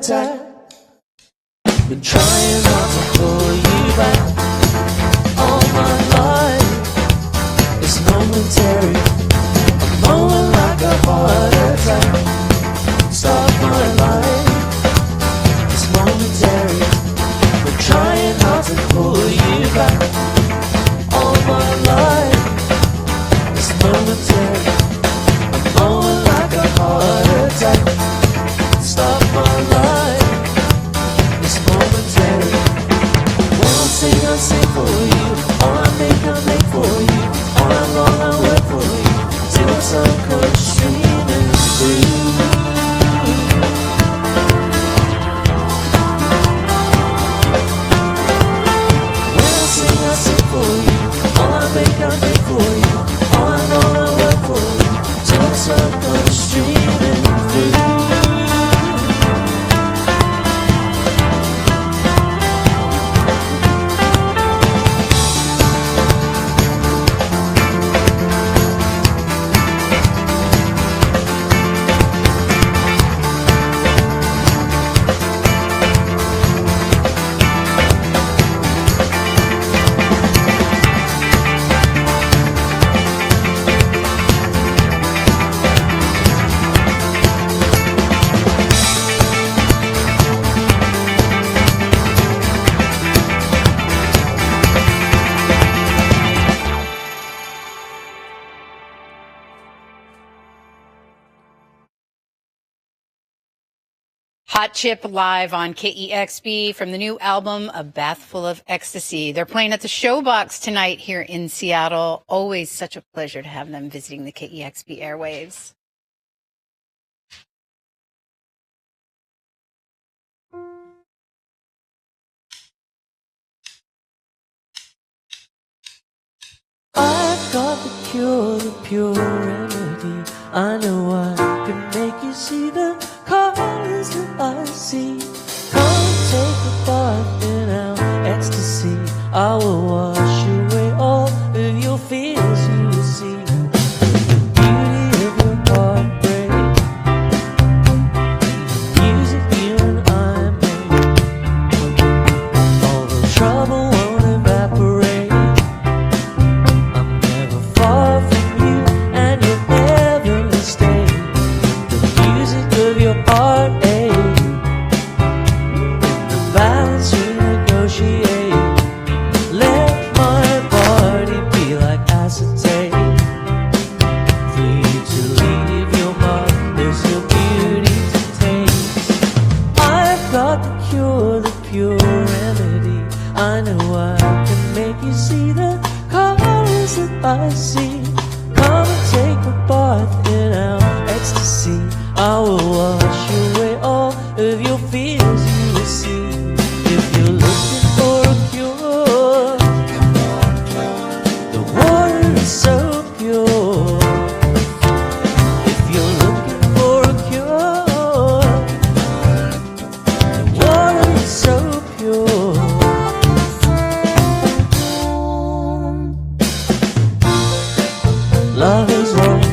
attack. Been trying not to pull you back. All my life it's momentary. A moment like a heart attack. Stop my life, it's momentary. Been trying not to pull you back. All my life it's momentary. A moment like a heart attack. Stop my life, it's momentary. When I sing for you. All I make for you. All I long I work for you. Till the sun comes streaming through. When I sing for you. All I make for you. All I long I work for you. Till the sun comes streaming through. Hot Chip live on KEXB from the new album, A Bath Full of Ecstasy. They're playing at the Showbox tonight here in Seattle. Always such a pleasure to have them visiting the KEXB airwaves. I've got the cure, the pure remedy. I know I can make you see the colors that I see. Come take a bath in our ecstasy. I will wash away all of your fears. You will see the beauty of your heartbreak. Music you and I make. All the trouble won't evaporate. I'm never far from you, and you'll never mistake the music of your heartache. In the balance we negotiate. Let my body be like acetate. For you to leave your mark, there's no beauty to taste. I've got the cure, the pure remedy. I know I can make you see the colors that I see. Come and take a bath in our ecstasy. I will wash away all of your fears. You will see. If you're looking for a cure, the water is so pure. If you're looking for a cure, the water is so pure. Love is wrong,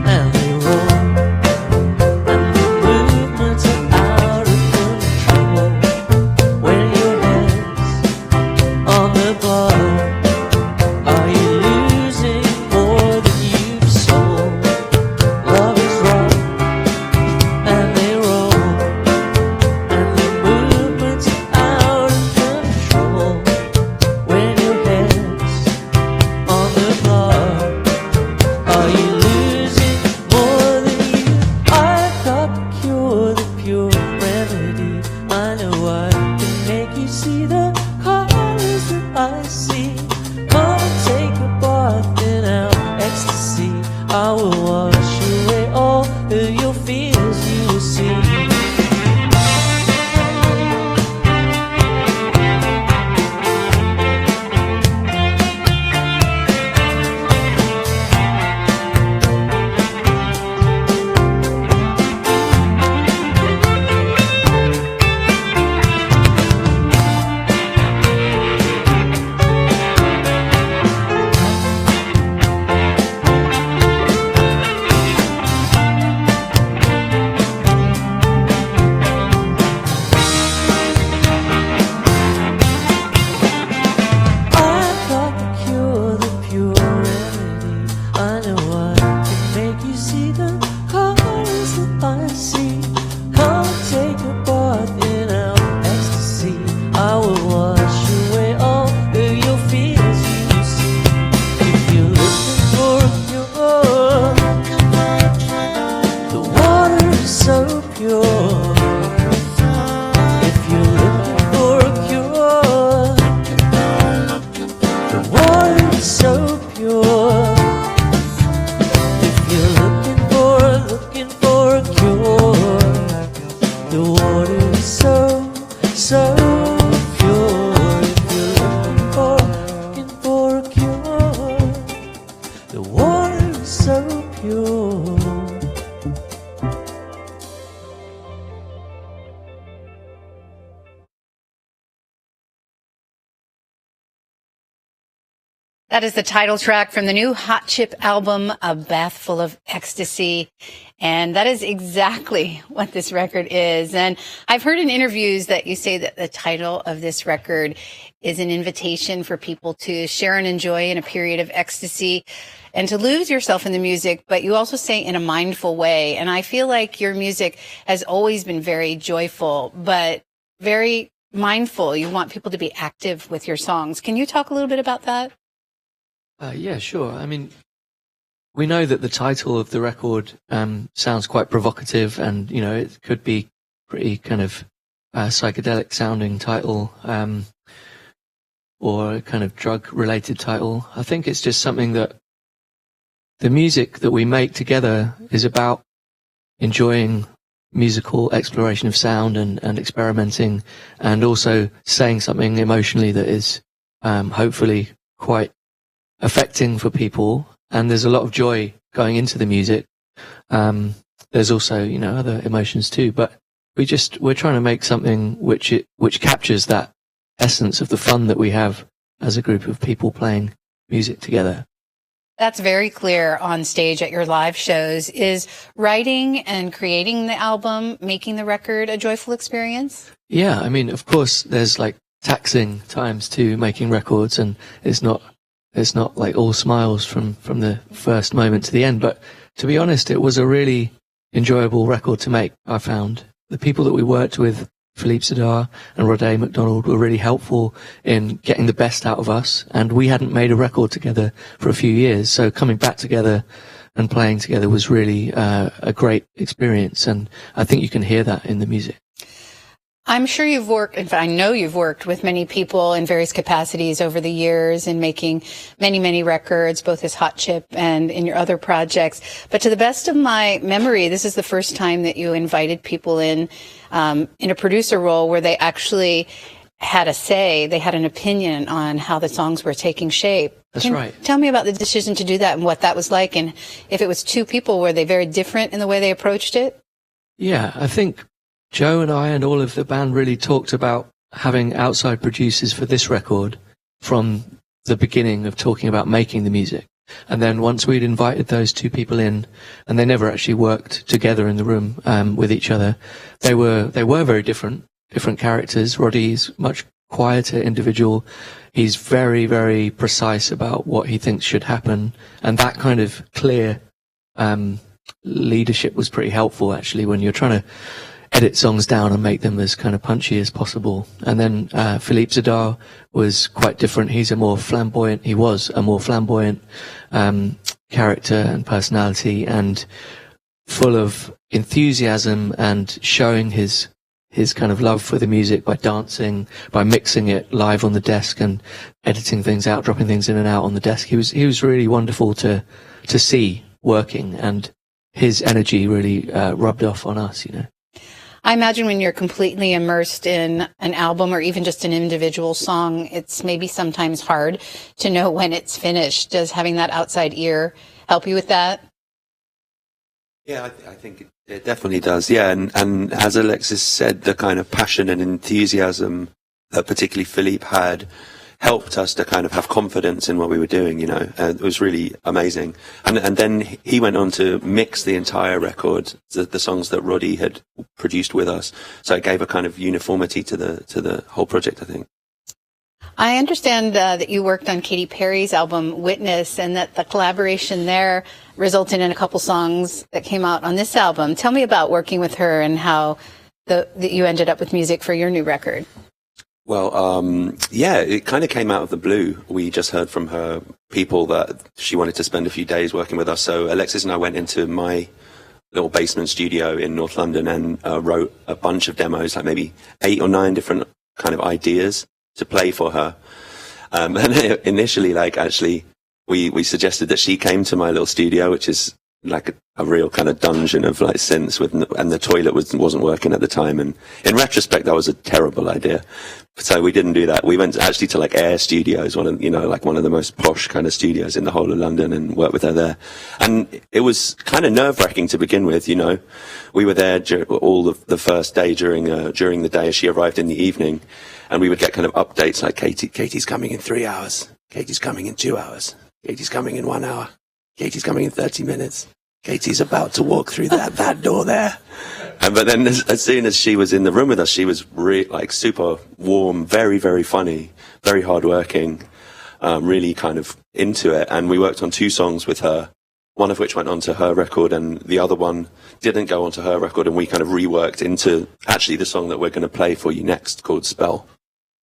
and they roll, and the movements are out of control. When your head's on the bar, are you losing more than you've sold? Love is wrong, and they roll, and the movements are out of control. When your head's on the bar, are you losing more than you? I've got the cure, the pure remedy. I know I can make you see the colors that I see. Come and take a bath in our ecstasy. I will wash away all of your fears. You will see. see the colors that I see. Come take a bath in our ecstasy. I will wash away all of your fears, you see. If you're looking for a cure, the water is so pure. If you're looking for a cure, the water is so pure. If you're looking for a cure, the water is so, so pure. If you're looking for a cure, the water is so pure. That is the title track from the new Hot Chip album, A Bath Full of Ecstasy. And that is exactly what this record is. And I've heard in interviews that you say that the title of this record is an invitation for people to share and enjoy in a period of ecstasy and to lose yourself in the music, but you also say in a mindful way. And I feel like your music has always been very joyful, but very mindful. You want people to be active with your songs. Can you talk a little bit about that? Yeah, sure. I mean, we know that the title of the record sounds quite provocative, and you know, it could be pretty kind of psychedelic sounding title, or a kind of drug related title. I think it's just something that the music that we make together is about enjoying musical exploration of sound and experimenting, and also saying something emotionally that is hopefully quite affecting for people. And there's a lot of joy going into the music. There's also, you know, other emotions too, but we're trying to make something which captures that essence of the fun that we have as a group of people playing music together. That's very clear on stage at your live shows. Is writing and creating the album, making the record a joyful experience? Yeah, I mean, of course, there's like taxing times to making records, and it's not like all smiles from the first moment to the end. But to be honest, it was a really enjoyable record to make, I found. The people that we worked with, Philippe Sedar and Rodé McDonald, were really helpful in getting the best out of us. And we hadn't made a record together for a few years. So coming back together and playing together was really a great experience. And I think you can hear that in the music. I'm sure you've worked, in fact, I know you've worked with many people in various capacities over the years in making many, many records, both as Hot Chip and in your other projects. But to the best of my memory, this is the first time that you invited people in a producer role where they actually had a say, they had an opinion on how the songs were taking shape. That's right. Tell me about the decision to do that and what that was like. And if it was two people, were they very different in the way they approached it? Yeah, I think Joe and I and all of the band really talked about having outside producers for this record from the beginning of talking about making the music. And then once we'd invited those two people in, and they never actually worked together in the room with each other, they were very different characters. Roddy's much quieter individual. He's very, very precise about what he thinks should happen. And that kind of clear leadership was pretty helpful, actually, when you're trying to edit songs down and make them as kind of punchy as possible. And then Philippe Sedar was quite different. He was a more flamboyant character and personality, and full of enthusiasm and showing his kind of love for the music by dancing, by mixing it live on the desk and editing things out, dropping things in and out on the desk. He was really wonderful to see working, and his energy really rubbed off on us, you know. I imagine when you're completely immersed in an album or even just an individual song, it's maybe sometimes hard to know when it's finished. Does having that outside ear help you with that? Yeah, I think it definitely does. Yeah, and as Alexis said, the kind of passion and enthusiasm that particularly Philippe had helped us to kind of have confidence in what we were doing, you know. It was really amazing. And then he went on to mix the entire record, the songs that Roddy had produced with us. So it gave a kind of uniformity to the whole project, I think. I understand that you worked on Katy Perry's album Witness, and that the collaboration there resulted in a couple songs that came out on this album. Tell me about working with her and how that you ended up with music for your new record. Well, yeah, it kind of came out of the blue. We just heard from her people that she wanted to spend a few days working with us. So Alexis and I went into my little basement studio in North London and wrote a bunch of demos, like maybe 8 or 9 different kind of ideas to play for her. And initially, like, actually, we suggested that she came to my little studio, which is like a real kind of dungeon of like synths and the toilet wasn't working at the time. And in retrospect, that was a terrible idea. So we didn't do that. We went actually to like Air Studios, one of the most posh kind of studios in the whole of London, and worked with her there. And it was kind of nerve-wracking to begin with, you know. We were there all of the first day during the day as she arrived in the evening, and we would get kind of updates like, Katie's coming in 3 hours. Katie's coming in 2 hours. Katie's coming in 1 hour. Katie's coming in 30 minutes. Katie's about to walk through that door there. But then as soon as she was in the room with us, she was like super warm, very, very funny, very hardworking, really kind of into it. And we worked on 2 songs with her, one of which went onto her record and the other one didn't go onto her record. And we kind of reworked into actually the song that we're going to play for you next, called Spell.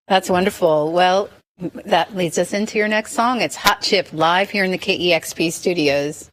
That's wonderful. Well, that leads us into your next song. It's Hot Chip, live here in the KEXP studios.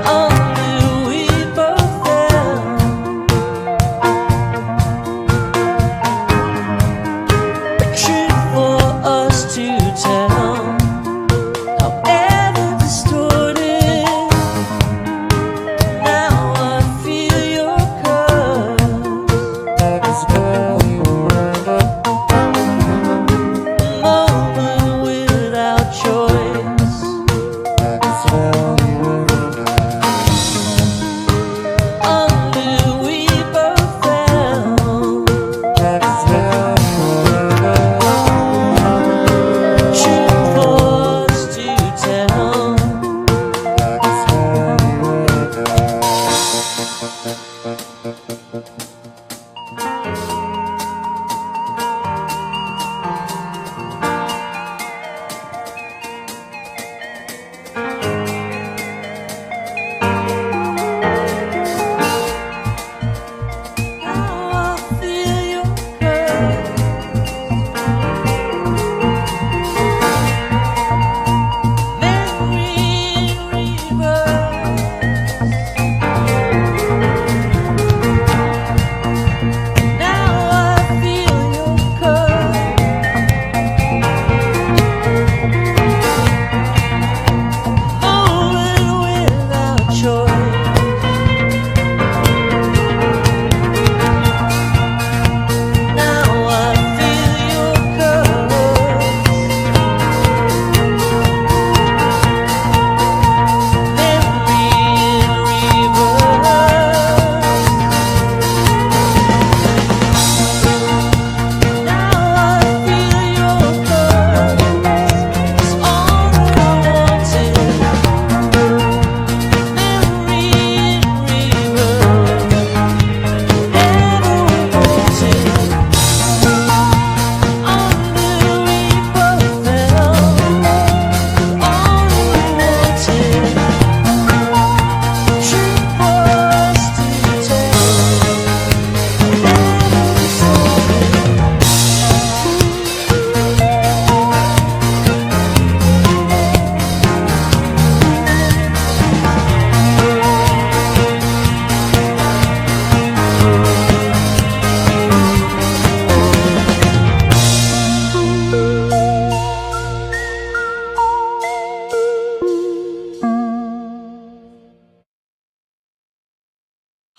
Only we both felt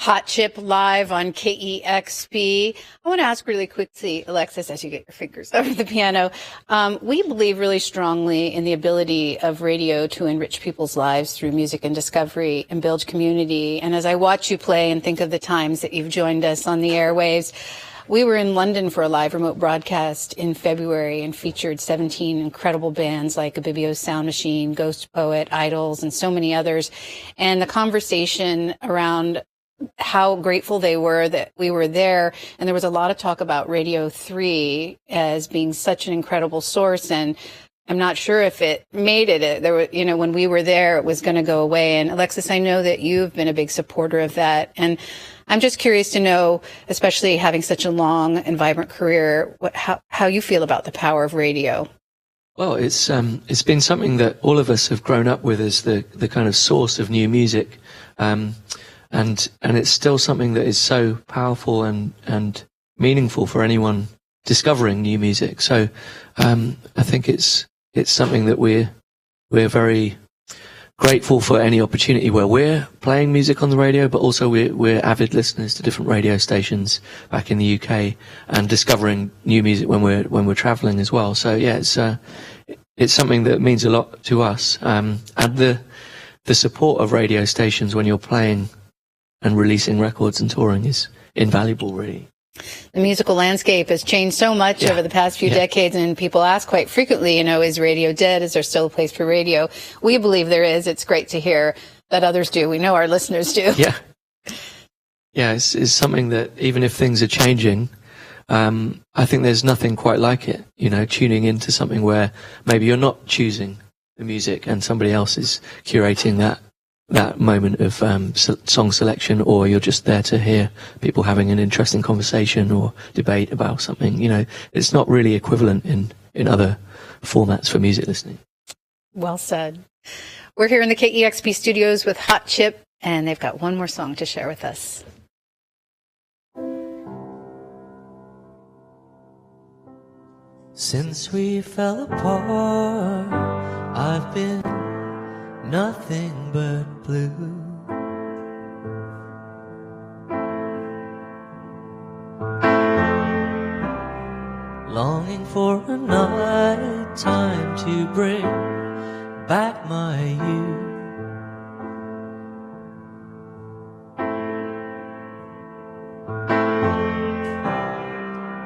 Hot Chip live on KEXP. I want to ask really quickly, Alexis, as you get your fingers over the piano. We believe really strongly in the ability of radio to enrich people's lives through music and discovery and build community. And as I watch you play and think of the times that you've joined us on the airwaves, we were in London for a live remote broadcast in February and featured 17 incredible bands like Abibio's Sound Machine, Ghost Poet, Idols, and so many others. And the conversation around how grateful they were that we were there. And there was a lot of talk about Radio 3 as being such an incredible source. And I'm not sure if it made it. There were, when we were there, it was going to go away. And Alexis, I know that you've been a big supporter of that. And I'm just curious to know, especially having such a long and vibrant career, how you feel about the power of radio. Well, it's been something that all of us have grown up with as the kind of source of new music, and it's still something that is so powerful and meaningful for anyone discovering new music. So I think it's something that we're very grateful for any opportunity where we're playing music on the radio, but also we're avid listeners to different radio stations back in the UK and discovering new music when we're traveling as well. So yeah, it's something that means a lot to us. And the support of radio stations when you're playing and releasing records and touring is invaluable, really. The musical landscape has changed so much over the past few decades, and people ask quite frequently, is radio dead? Is there still a place for radio? We believe there is. It's great to hear that others do. We know our listeners do. Yeah. Yeah, it's something that even if things are changing, I think there's nothing quite like it, tuning into something where maybe you're not choosing the music and somebody else is curating that moment of song selection, or you're just there to hear people having an interesting conversation or debate about something. It's not really equivalent in other formats for music listening. Well said. We're here in the KEXP studios with Hot Chip, and they've got one more song to share with us. Since we fell apart, I've been nothing but blue. Longing for a night time to bring back my youth.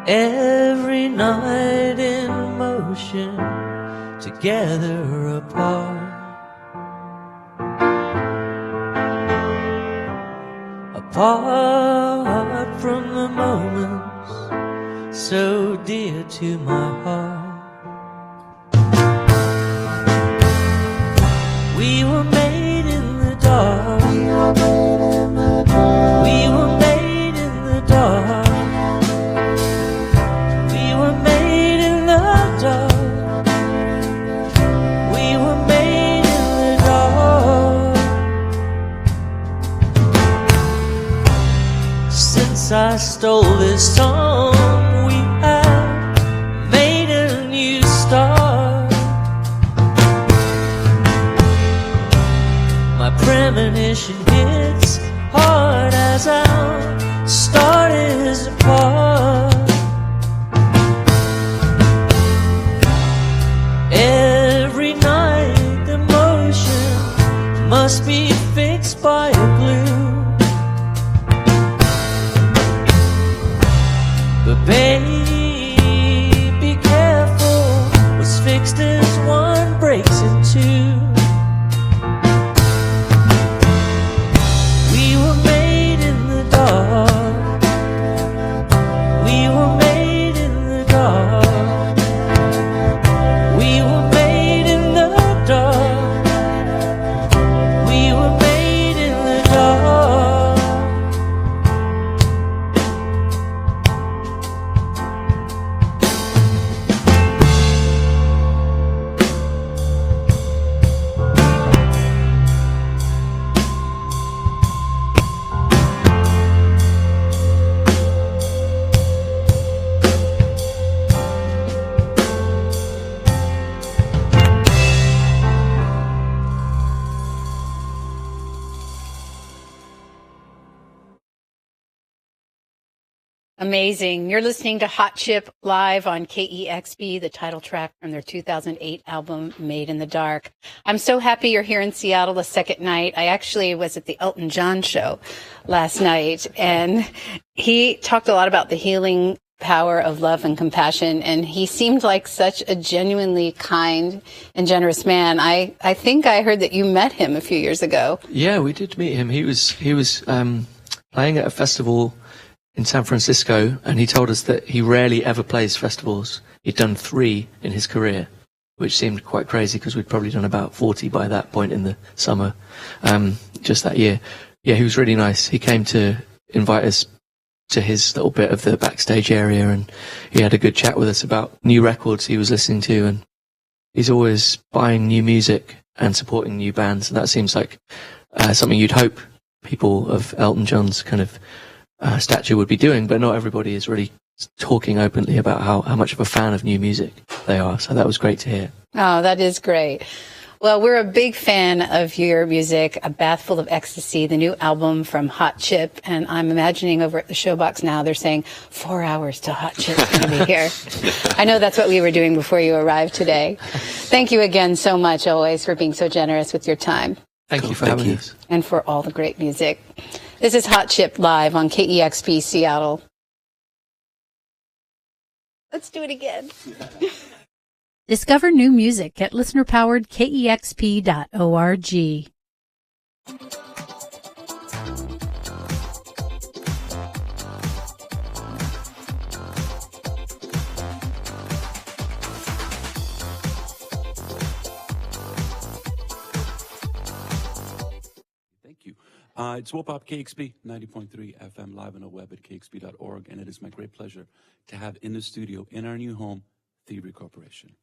Every night in motion, together apart. Apart from the moments so dear to my heart. We were made in the dark. We were made in the dark. We were made in the dark. We were made in the dark. Since I stole this song, we have made a new start. My premonition hits hard as our start is apart. Every night the motion must be fixed by a glue. But babe, be careful, what's fixed as one breaks in two. We were made in the dark. We were made in the dark. We were made in the dark. We were made in the dark. Amazing. You're listening to Hot Chip live on KEXP, the title track from their 2008 album, Made in the Dark. I'm so happy you're here in Seattle the second night. I actually was at the Elton John show last night, and he talked a lot about the healing power of love and compassion, and he seemed like such a genuinely kind and generous man. I think I heard that you met him a few years ago. Yeah, we did meet him. He was playing at a festival in San Francisco, and he told us that he rarely ever plays festivals. He'd done 3 in his career, which seemed quite crazy because we'd probably done about 40 by that point in the summer, just that year. Yeah, he was really nice. He came to invite us to his little bit of the backstage area, and he had a good chat with us about new records he was listening to, and he's always buying new music and supporting new bands, and that seems like something you'd hope people of Elton John's kind of stature would be doing, but not everybody is really talking openly about how much of a fan of new music they are. So that was great to hear. Oh, that is great. Well, we're a big fan of your music, A Bath Full of Ecstasy, the new album from Hot Chip. And I'm imagining over at the Showbox now, they're saying 4 hours till Hot Chip's going to be here. I know that's what we were doing before you arrived today. Thank you again so much, always, for being so generous with your time. Thank you for having us. And for all the great music. This is Hot Chip live on KEXP Seattle. Let's do it again. Discover new music at listener-powered KEXP.org. It's Wopop KXP 90.3 FM live on the web at kxp.org, and it is my great pleasure to have in the studio in our new home, Thievery Corporation.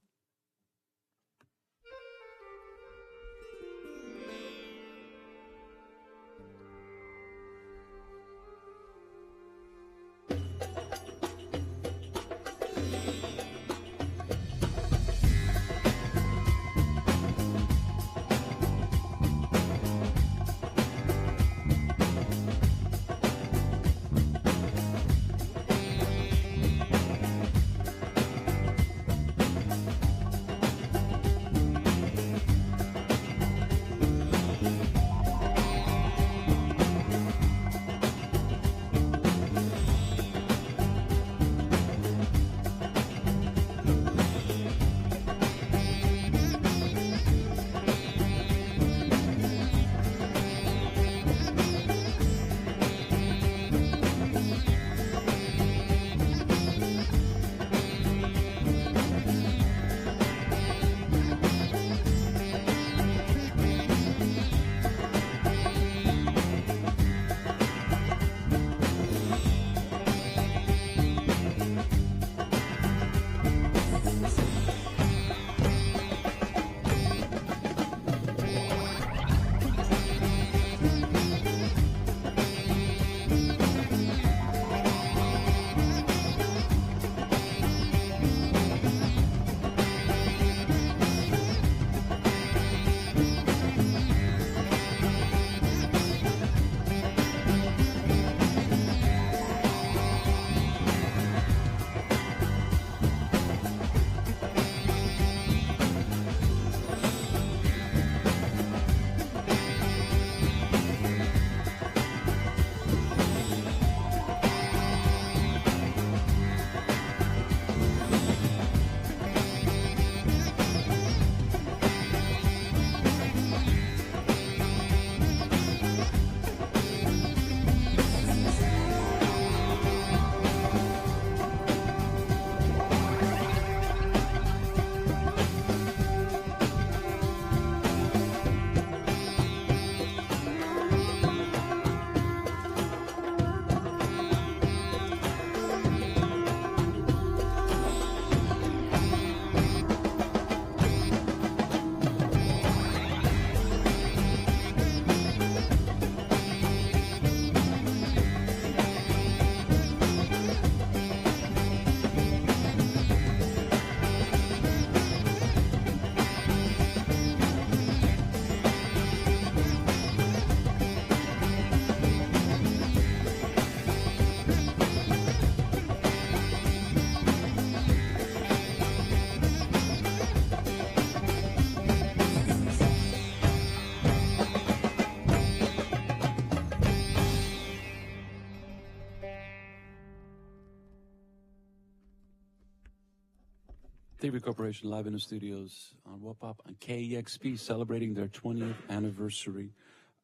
Theory Corporation live in the studios on Whoop-Up on KEXP, celebrating their 20th anniversary.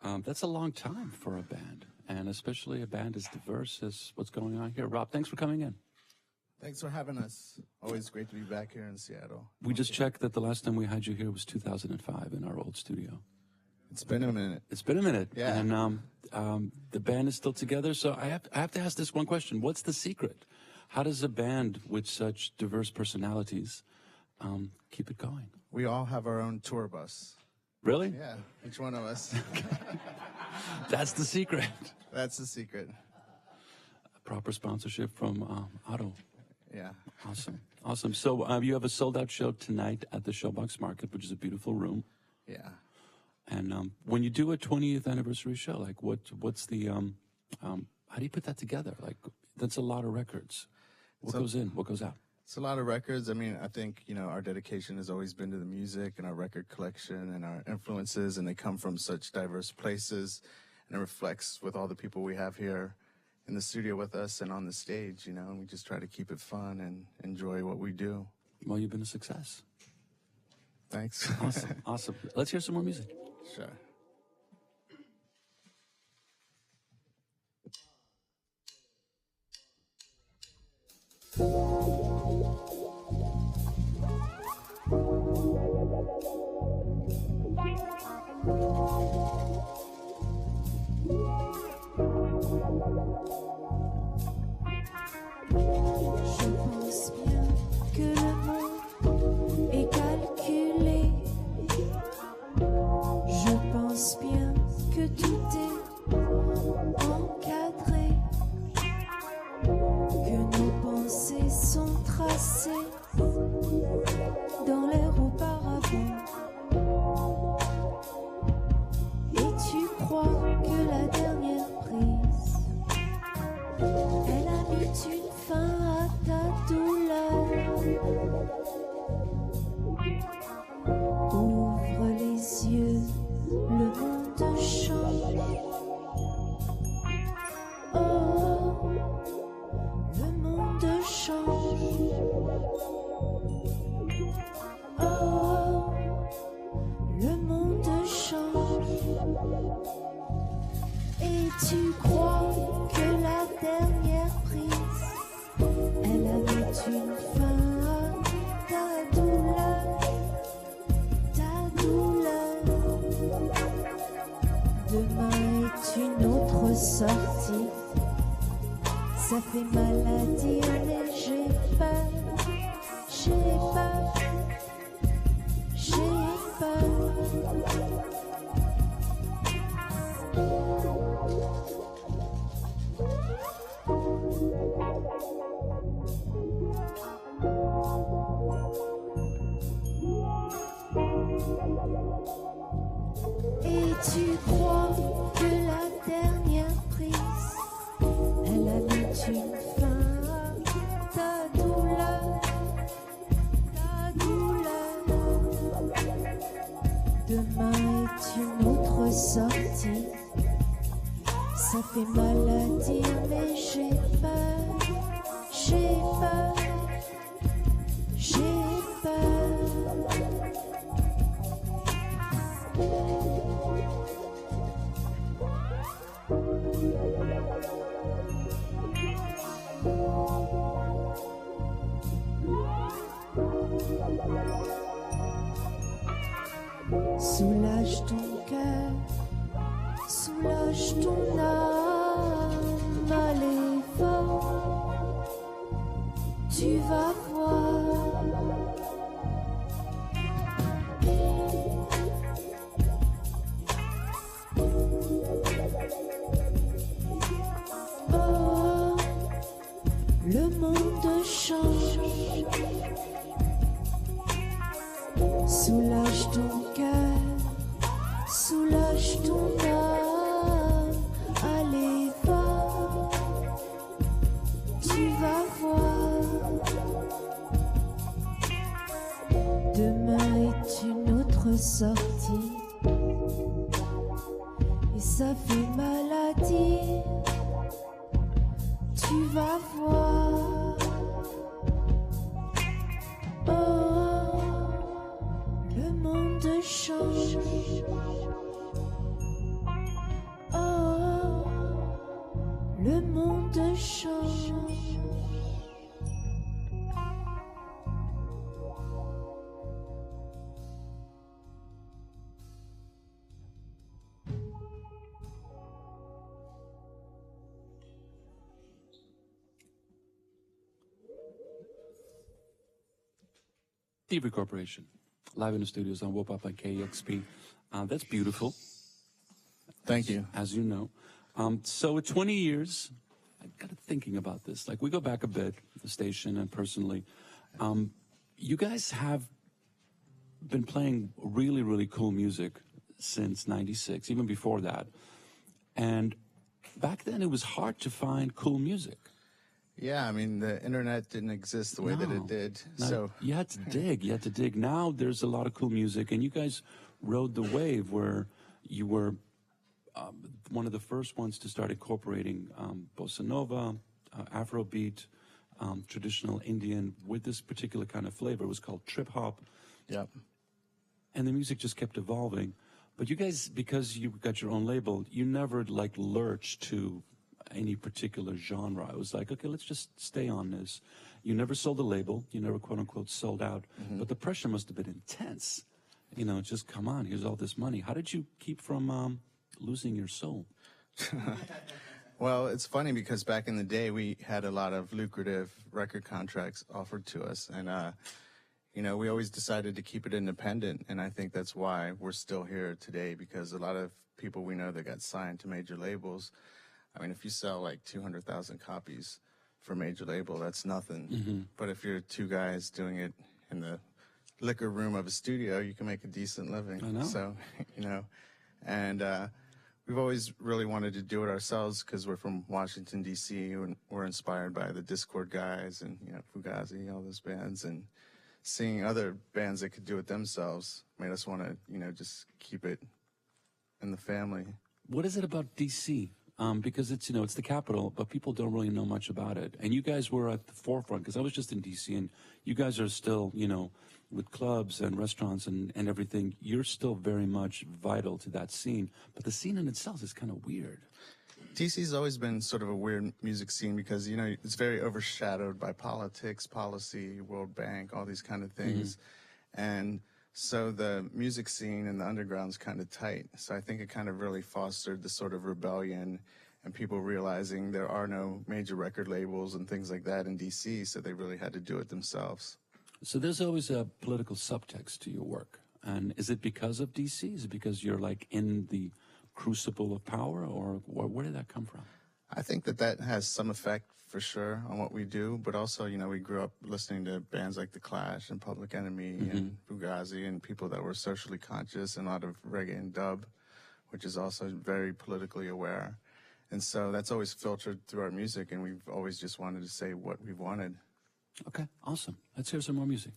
That's a long time for a band, and especially a band as diverse as what's going on here. Rob, thanks for coming in. Thanks for having us. Always great to be back here in Seattle. We just checked that the last time we had you here was 2005 in our old studio. It's been a minute. It's been a minute. Yeah. And the band is still together. So I have to ask this one question. What's the secret? How does a band with such diverse personalities keep it going? We all have our own tour bus. Really? Yeah, each one of us. That's the secret. That's the secret. Proper sponsorship from Otto. Yeah. Awesome. So you have a sold-out show tonight at the Showbox Market, which is a beautiful room. Yeah. And when you do a 20th anniversary show, like what's the how do you put that together? Like that's a lot of records. What goes in? What goes out? It's a lot of records. I mean, I think, our dedication has always been to the music and our record collection and our influences, and they come from such diverse places, and it reflects with all the people we have here in the studio with us and on the stage, and we just try to keep it fun and enjoy what we do. Well, you've been a success. Thanks. Awesome. Let's hear some more music. Sure. Je pense bien que le monde est calculé. Je pense bien que tout est encadré, que nos pensées sont tracées dans l'air auparavant. Et tu crois que la dernière prise, elle a mis une fin à ta douleur. Ouvre les yeux, le monde change. Oh, le monde change. Oh, le monde change. Et tu crois que la dernière prise, elle a mis une fin à ta douleur, ta douleur. Demain est une autre sortie. Ça fait mal à dire, mais j'ai peur, j'ai peur, j'ai peur. Et tu crois que la dernière prise, elle a mis une fin à ta douleur, ta douleur. Demain est une autre sortie. Ça fait mal à dire, mais j'ai peur, j'ai peur, j'ai peur. Soulage ton cœur, soulage ton âme, allez va, tu vas voir. Oh, le monde change. Soulage ton cœur, soulage ton âme, allez va, tu vas voir. Demain est une autre sortie, et ça fait mal à dire, tu vas voir. Oh, change. Oh, le monde change. TV Corporation, live in the studios on Wopop on KEXP. That's beautiful, Thank you. as you know. So at 20 years, I got to thinking about this. Like, we go back a bit, the station and personally. You guys have been playing really, really cool music since 96, even before that. And back then, it was hard to find cool music. Yeah, I mean, the internet didn't exist the way that it did. No, So you had to dig. You had to dig. Now there's a lot of cool music, and you guys rode the wave where you were one of the first ones to start incorporating bossa nova, Afrobeat, traditional Indian with this particular kind of flavor. It was called trip hop, yep. and the music just kept evolving. But you guys, because you got your own label, you never like lurched to any particular genre. It was like, okay, let's just stay on this. You never sold a label. You never, quote unquote, sold out. But the pressure must have been intense. You know, just come on, here's all this money. How did you keep from losing your soul? Well, it's funny because back in the day, we had a lot of lucrative record contracts offered to us. And, you know, we always decided to keep it independent. And I think that's why we're still here today, because a lot of people we know that got signed to major labels, I mean, if you sell like 200,000 copies for a major label, that's nothing. But if you're two guys doing it in the liquor room of a studio, you can make a decent living. I know. So, you know, and we've always really wanted to do it ourselves because we're from Washington, D.C., and we're inspired by the Discord guys and, you know, Fugazi, all those bands. And seeing other bands that could do it themselves made us want to, you know, just keep it in the family. What is it about DC? Because it's, you know, it's the capital, but people don't really know much about it. And you guys were at the forefront, because I was just in DC, and you guys are still, you know, with clubs and restaurants and everything, you're still very much vital to that scene. But the scene in itself is kind of weird. DC's always been sort of a weird music scene because, you know, it's very overshadowed by politics, policy, World Bank, all these kind of things. And so the music scene and the underground's kind of tight. So I think it kind of really fostered the sort of rebellion and people realizing there are no major record labels and things like that in DC, so they really had to do it themselves. So there's always a political subtext to your work. And is it because of DC? Is it because you're like in the crucible of power, or where did that come from? I think that that has some effect for sure on what we do, but also, you know, we grew up listening to bands like The Clash and Public Enemy and Fugazi and people that were socially conscious, and a lot of reggae and dub, which is also very politically aware. And so that's always filtered through our music, and we've always just wanted to say what we wanted. Okay, awesome. Let's hear some more music.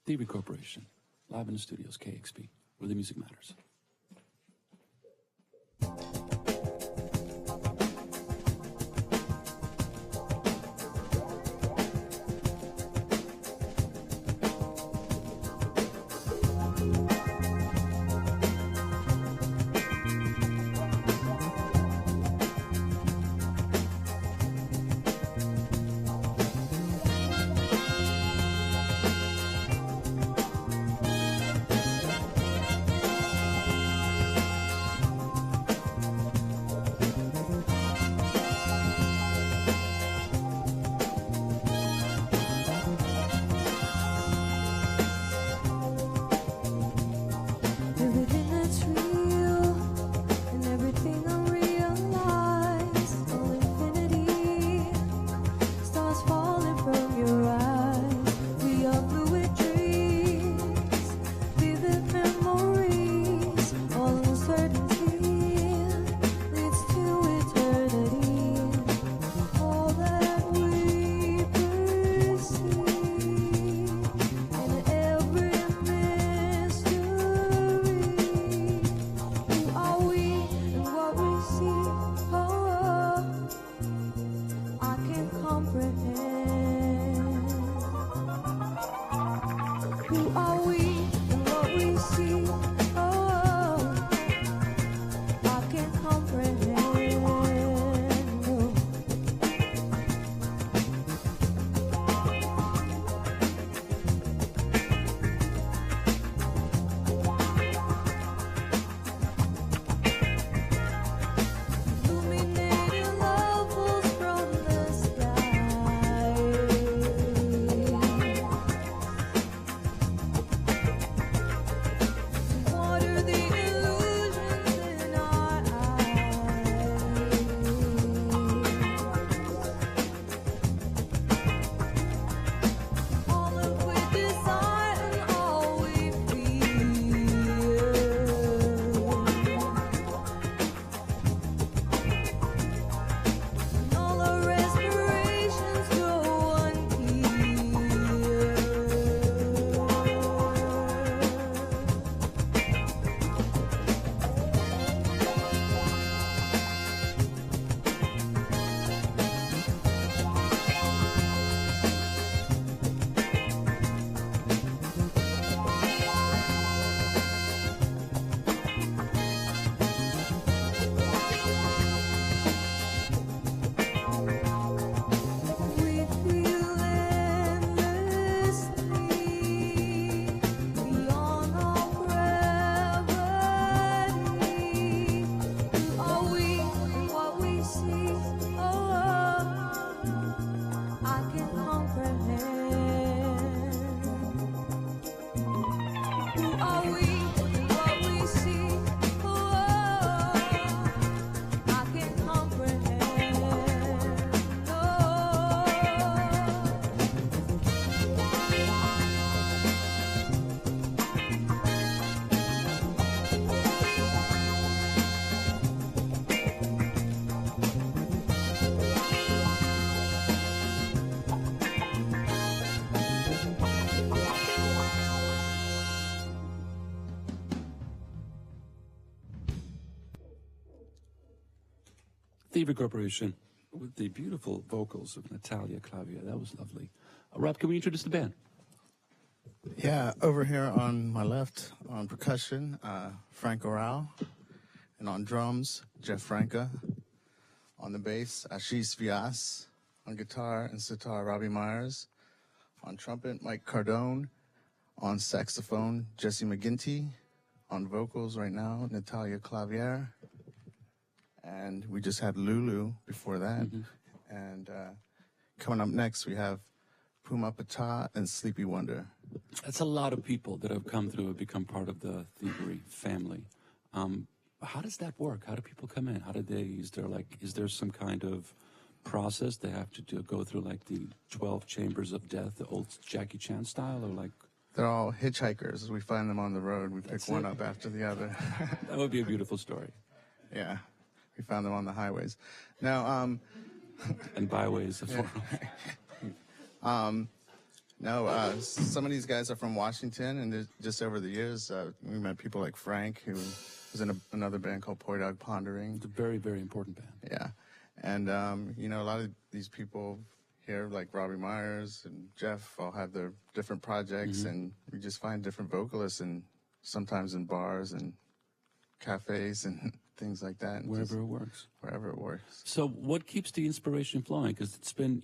TV Corporation, live in the studios, KXP, where the music matters. Oh, Oh oui, what we see, oh, I can comprehend. Oh. Thievery Corporation with the beautiful vocals of Natalia Clavier. That was lovely. Rob, can we introduce the band? Yeah, over here on my left, on percussion, Frank Oral. And on drums, Jeff Franca. On the bass, Ashish Vyas. On guitar and sitar, Robbie Myers. On trumpet, Mike Cardone. On saxophone, Jesse McGinty. On vocals right now, Natalia Clavier. And we just had Lulu before that. And coming up next, we have Puma Pata and Sleepy Wonder. That's a lot of people that have come through and become part of the Thievery family. How does that work? How do people come in? How do they, is there some kind of process they have to go through, like the 12 chambers of death, the old Jackie Chan style, or like? They're all hitchhikers. We find them on the road. We pick That's one it. up after the other. That would be a beautiful story. Yeah, we found them on the highways. Now, And byways. Some of these guys are from Washington, and just over the years, we met people like Frank, who was in another band called Poor Dog Pondering. It's a very, very important band. Yeah, and a lot of these people here, like Robbie Myers and Jeff, all have their different projects, and we just find different vocalists, and sometimes in bars and cafes and things like that. And Wherever it works. Wherever it works. So what keeps the inspiration flowing? Because it's been,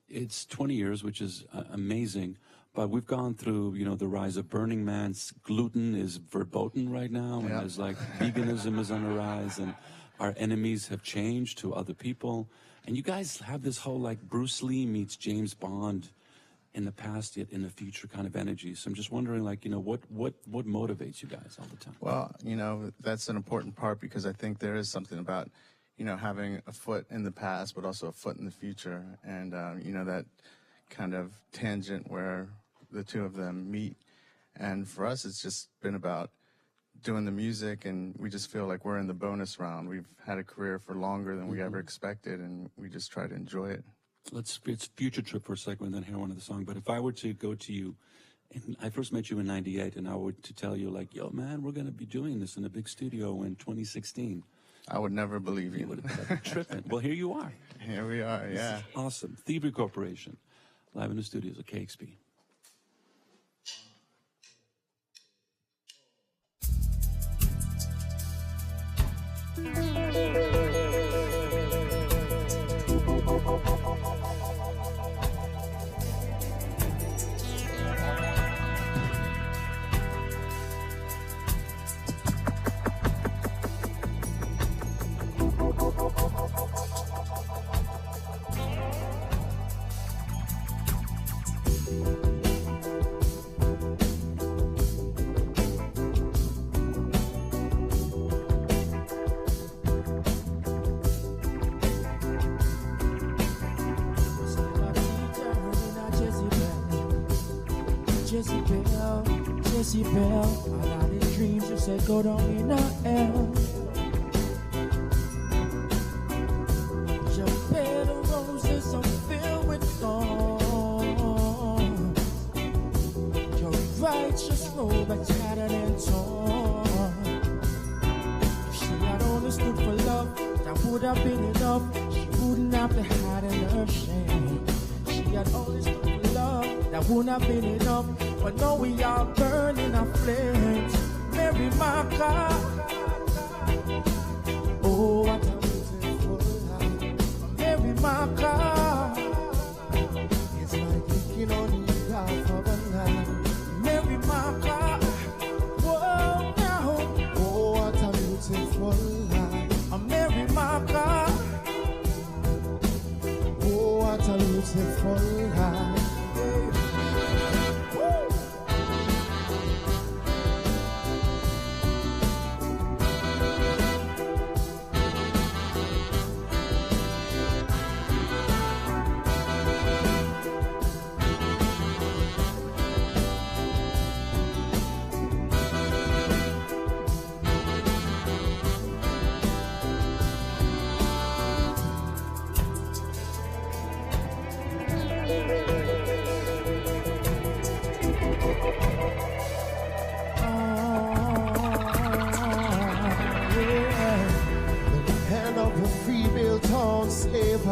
it's 20 years, which is amazing. But we've gone through, the rise of Burning Man's gluten is verboten right now. And there's like veganism is on the rise. And our enemies have changed to other people. And you guys have this whole like Bruce Lee meets James Bond in the past yet in the future kind of energy. So I'm just wondering, like, what motivates you guys all the time? Well, that's an important part, because I think there is something about, having a foot in the past, but also a foot in the future. And, that kind of tangent where the two of them meet. And for us, it's just been about doing the music, and we just feel like we're in the bonus round. We've had a career for longer than we ever expected, and we just try to enjoy it. It's Future Trip for a second and then hear one of the song. But if I were to go to you, and I first met you in 98, and I were to tell you, like, yo, man, we're going to be doing this in a big studio in 2016. I would never believe you. You would have been like, tripping. Well, here you are. Here we are, yeah. Awesome. Thievery Corporation, live in the studios at KXP. Jezebel, I got in dreams, you said go down in the L. Your bed of roses are filled with thorns. Your righteous robe are tattered and torn. If she had understood for love, that would have been enough. She wouldn't have to hide in her shame. She had understood for love, that wouldn't have been enough. But now we are burning our flames. Mary Martha. Oh, what a beautiful life. Mary Martha. It's like thinking on the half of a night. Mary Martha. Whoa, now. Oh, what a beautiful life. Mary Martha. Oh, what a beautiful life.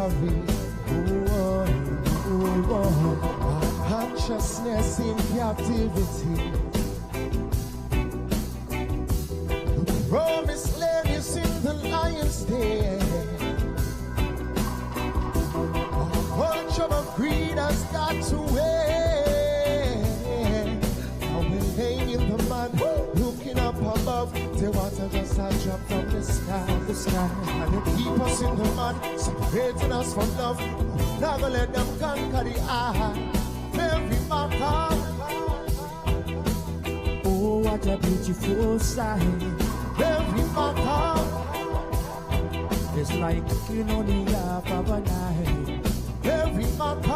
carry. Our consciousness in captivity. The promised land is in the lion's den. Our culture of greed has got to end. Now we're laying in the mud, looking up above. The water just a drop from the sky, and they keep us in the mud, separating us from love. Not gonna let them conquer the eye. Every marker. Oh, what a beautiful sight. Every marker. It's like looking on the half of a night. Every marker.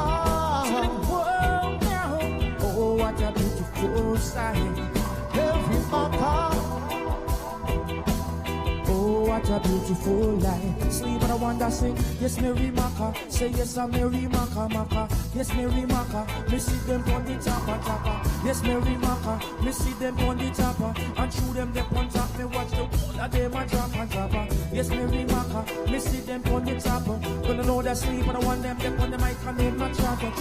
Oh, what a beautiful sight. Every marker. Oh, what a beautiful life. Sleep and I wonder sing. Yes, Mary Maka. Say yes, I'm Mary Maka, Maka. Yes, Mary Maka. Me see them on the topper, topper. Yes, Mary Maka. Me see them on the topper. And through them they on top. Me watch the whole of them a drop and topper. Yes, Mary Maka. Me see them on the topper. Gonna know that sleep and I want them on the mic and them a trap, trap.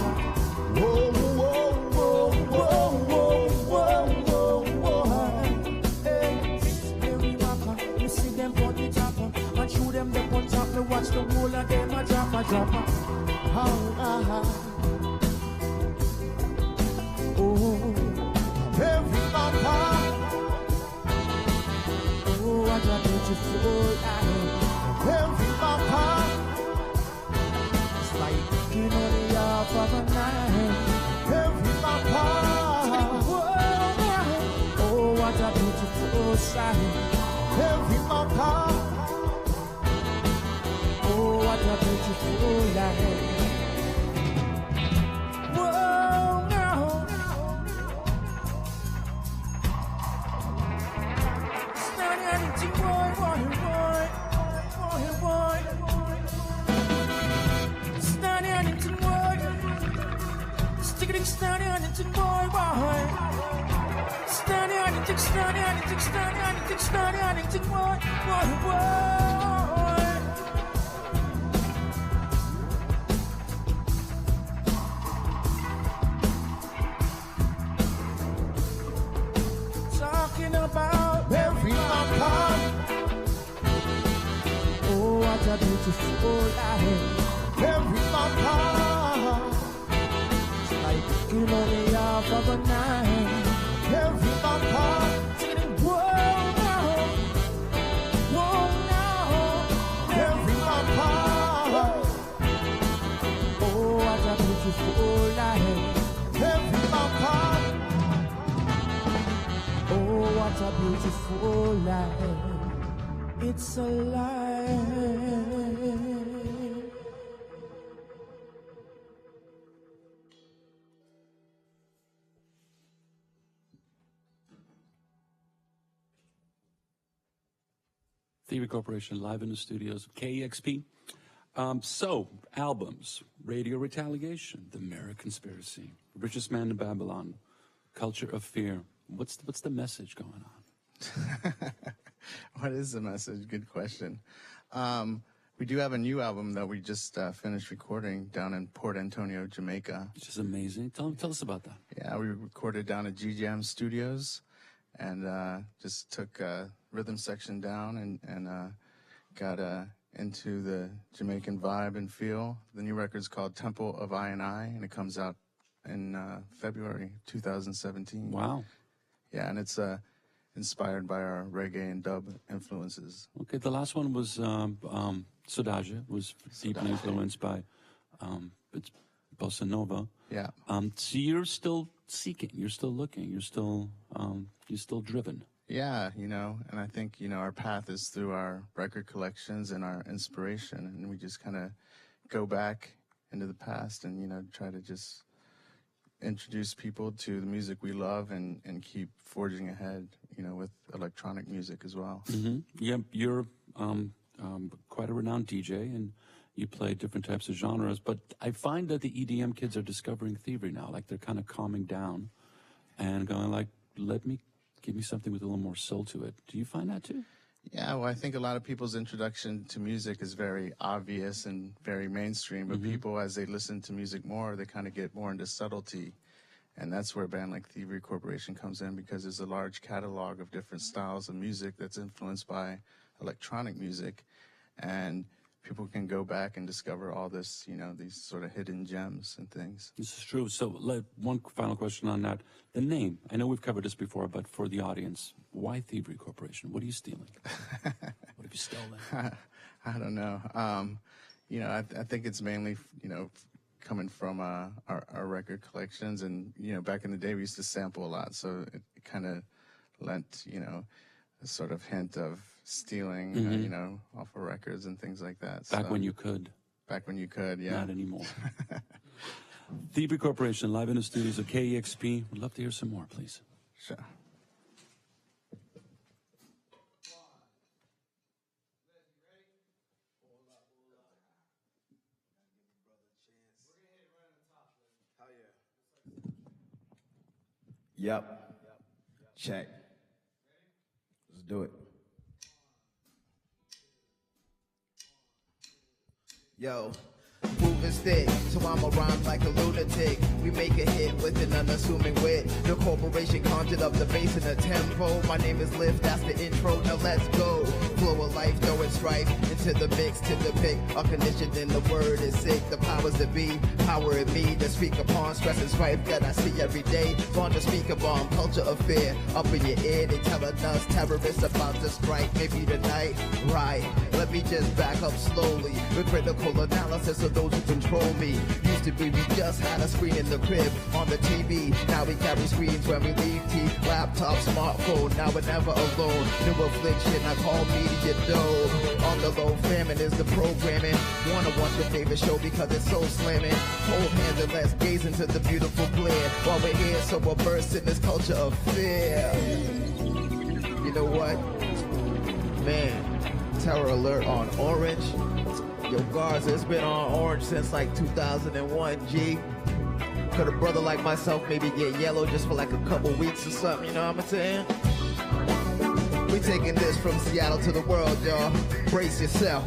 Whoa, whoa, whoa, whoa, whoa, whoa, whoa, whoa. Me see them on the top, and through them they on top. Me watch the whole of them a drop, a drop. Oh, every mama. Oh, what a beautiful life. Every mama. It's like looking on the half of a night. Every mama. Oh, what a beautiful sight. Every mama. Oh, what a beautiful life. Whoa, no. Standing on it, boy, boy, boy, boy, boy. Standing on it, boy. Sticking, standing on it, boy, boy. Standing on it, standing on it, standing on it, standing on it, boy, boy, boy. Talking about every mama. Oh, what a beautiful life. Every mama. It's like looking on the half of a night. Every mama. Whoa, no. Whoa, no. Every mama. Oh, what a beautiful life. Every mama. Oh, what a beautiful life. It's a life. Theory Corporation live in the studios of KEXP. So, albums, Radio Retaliation, The Mirror Conspiracy, Richest Man in Babylon, Culture of Fear. What's the message going on? What is the message? Good question. We do have a new album that we just finished recording down in Port Antonio, Jamaica. Which is amazing. Tell us about that. Yeah, we recorded down at G-Jam Studios and just took rhythm section down and got into the Jamaican vibe and feel. The new record's called Temple of I and I, and it comes out in February 2017. Wow. Yeah, and it's inspired by our reggae and dub influences. Okay, the last one was Sodaja, was deeply influenced by it's Bossa Nova. Yeah. So you're still seeking, you're still looking, you're still driven. Yeah, and I think, our path is through our record collections and our inspiration, and we just kind of go back into the past and, try to just introduce people to the music we love and keep forging ahead, with electronic music as well. Mm-hmm. Yeah, you're quite a renowned DJ, and you play different types of genres, but I find that the EDM kids are discovering thievery now, like they're kind of calming down and going like, give me something with a little more soul to it. Do you find that too? Yeah, well, I think a lot of people's introduction to music is very obvious and very mainstream, but people, as they listen to music more, they kind of get more into subtlety. And that's where a band like Thievery Corporation comes in, because there's a large catalog of different styles of music that's influenced by electronic music. And people can go back and discover all this, you know, these sort of hidden gems and things. This is true. So one final question on that. The name, I know we've covered this before, but for the audience, why Thievery Corporation? What are you stealing? What have you stolen? I don't know. You know, I think it's mainly, you know, coming from our record collections. And, you know, back in the day, we used to sample a lot. So it kind of lent, you know, a sort of hint of stealing, you know, off of records and things like that. Back when you could. Back when you could, yeah. Not anymore. Thievery Corporation, live in the studios of KEXP. We'd love to hear some more, please. Sure. Yep. Check. Let's do it. Yo, moving stick, so I'ma rhyme like a lunatic. We make a hit with an unassuming wit. The corporation conjured up the bass and the tempo. My name is Lift, that's the intro, now let's go. Flow of life, throwing strife into the mix, to the pick. Unconditioned in the word is sick. The powers that be, power in me to speak upon stress and strife that I see every day. Born to speak upon culture of fear. Up in your ear, they telling us terrorists about to strike. Maybe tonight, right? Let me just back up slowly with critical analysis of those who control me. Used to be we just had a screen in the crib on the TV. Now we carry screens when we leave laptop, smartphone. Now we're never alone. New affliction I call media dome. On the low, famine is the programming. Wanna watch your favorite show because it's so slamming. Hold hands and let's gaze into the beautiful glare while we're here, so we'll burst in this culture of fear. You know what? Man, terror alert on Orange. Yo, Garza, it's been on Orange since like 2001, G. Could a brother like myself maybe get yellow just for like a couple weeks or something, you know what I'm saying? We taking this from Seattle to the world, y'all. Brace yourself.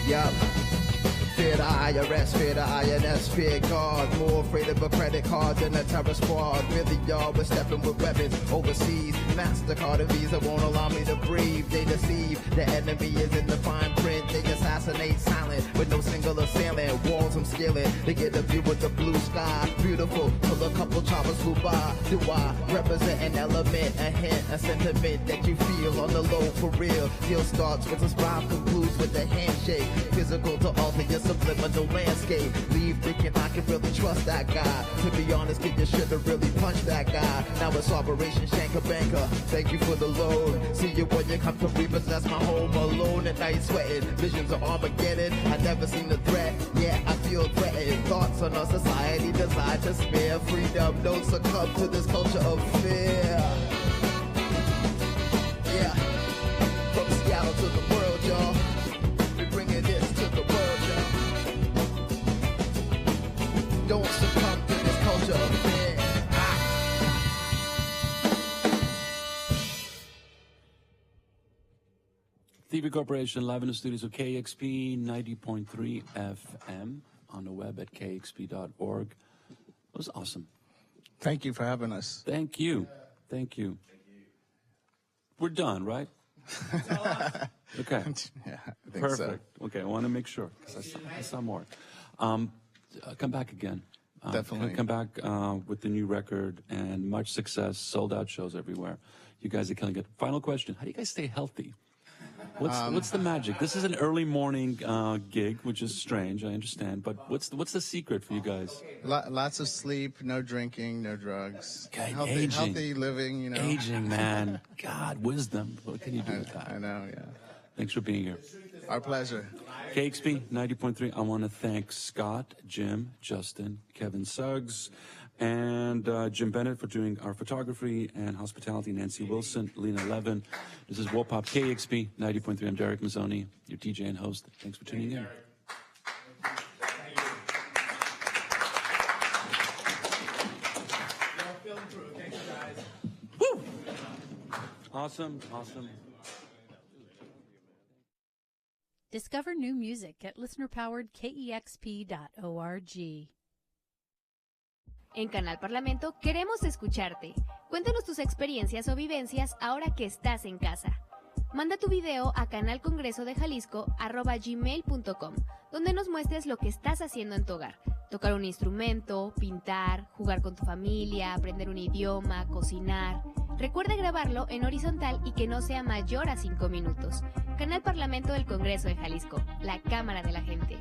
Yup. Fear the IRS, fear the INS, fear God. More afraid of a credit card than a terror squad. Really, y'all, we're stepping with weapons overseas. MasterCard and Visa won't allow me to breathe. They deceive, the enemy is in the fine print. They assassinate silent with no single assailant. Walls I'm scaling, they get a view with the blue sky. Beautiful, till a couple choppers flew by. Do I represent an element, a hint, a sentiment that you feel on the low for real? Deal starts with a smile, concludes with a handshake. Physical to alter your subliminal landscape. Leave thinking I can really trust that guy. To be honest, kid, you should've really punched that guy. Now it's Operation Shanker Banker. Thank you for the load. See you when you come to repossess my home alone at night sweating. Visions of Armageddon. I never seen the threat. Yeah, I feel threatened. Thoughts on our society designed to spare freedom. Don't succumb to this culture of fear. Yeah, from Seattle to the world, y'all. We bringing this to the world, y'all. Don't succumb to this culture of fear. Thievery Corporation, live in the studios of KXP 90.3 FM, on the web at kxp.org. It was awesome. Thank you for having us. Thank you. Thank you. We're done, right? Okay. Yeah, I think Perfect. so. Okay, I want to make sure, because I saw more. Come back again. Definitely. Come back with the new record and much success, sold out shows everywhere. You guys are killing it. Final question. How do you guys stay healthy? What's the magic? This is an early morning gig, which is strange, I understand. But what's the secret for you guys? Lots of sleep, no drinking, no drugs. Okay, healthy living, you know. Aging, man. God, wisdom. What can you do with that? I know, yeah. Thanks for being here. Our pleasure. KXP 90.3. I want to thank Scott, Jim, Justin, Kevin Suggs, And Jim Bennett for doing our photography and hospitality, Nancy Wilson, Lena Levin. This is Wopop KXP 90.3. I'm Derek Mazzoni, your DJ and host. Thanks for tuning in. Woo! Awesome. Discover new music at listener-powered KEXP.org. En Canal Parlamento queremos escucharte. Cuéntanos tus experiencias o vivencias ahora que estás en casa. Manda tu video a canalcongresodejalisco@gmail.com, donde nos muestres lo que estás haciendo en tu hogar. Tocar un instrumento, pintar, jugar con tu familia, aprender un idioma, cocinar. Recuerda grabarlo en horizontal y que no sea mayor a 5 minutos. Canal Parlamento del Congreso de Jalisco, la Cámara de la Gente.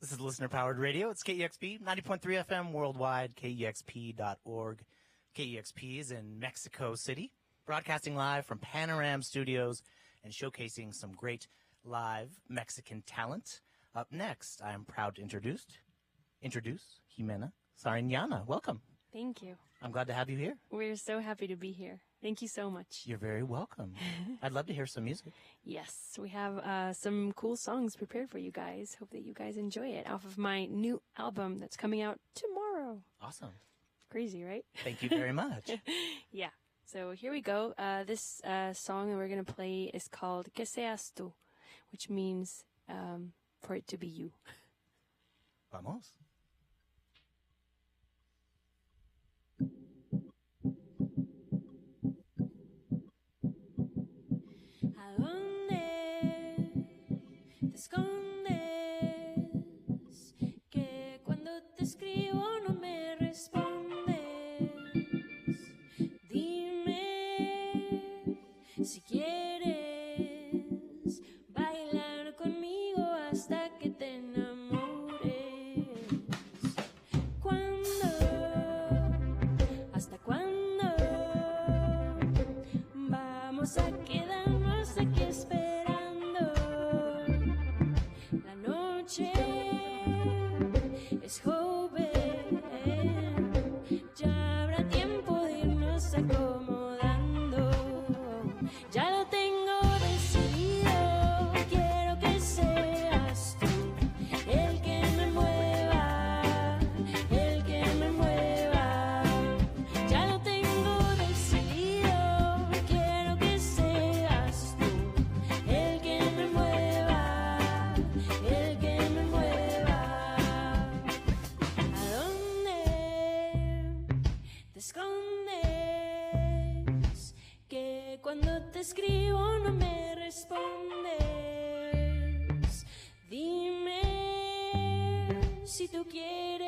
This is Listener Powered Radio. It's KEXP 90.3 FM worldwide, KEXP.org. KEXP is in Mexico City, broadcasting live from Panoram Studios and showcasing some great live Mexican talent. Up next, I am proud to introduce Jimena Sariñana. Welcome. Thank you. I'm glad to have you here. We're so happy to be here. Thank you so much. You're very welcome. I'd love to hear some music. Yes, we have some cool songs prepared for you guys. Hope that you guys enjoy it off of my new album that's coming out tomorrow. Awesome. Crazy, right? Thank you very much. Yeah. So here we go. This song that we're going to play is called Que Seas Tú, which means for it to be you. Vamos. ¿A dónde te escondes? Que cuando te escribo no me respondes. Dime si quieres bailar conmigo hasta que te enamores. ¿Cuándo? ¿Hasta cuándo? Vamos a quedarnos aquí esperando. La noche es joven, ya habrá tiempo de irnos acomodando. Ya lo tengo decidido, quiero que seas tú el que me mueva, el que me mueva. Ya lo tengo decidido, quiero que seas tú el que me mueva, el que me mueva. ¿A dónde te escondes? Que cuando te escribo no me respondes. Dime si tú quieres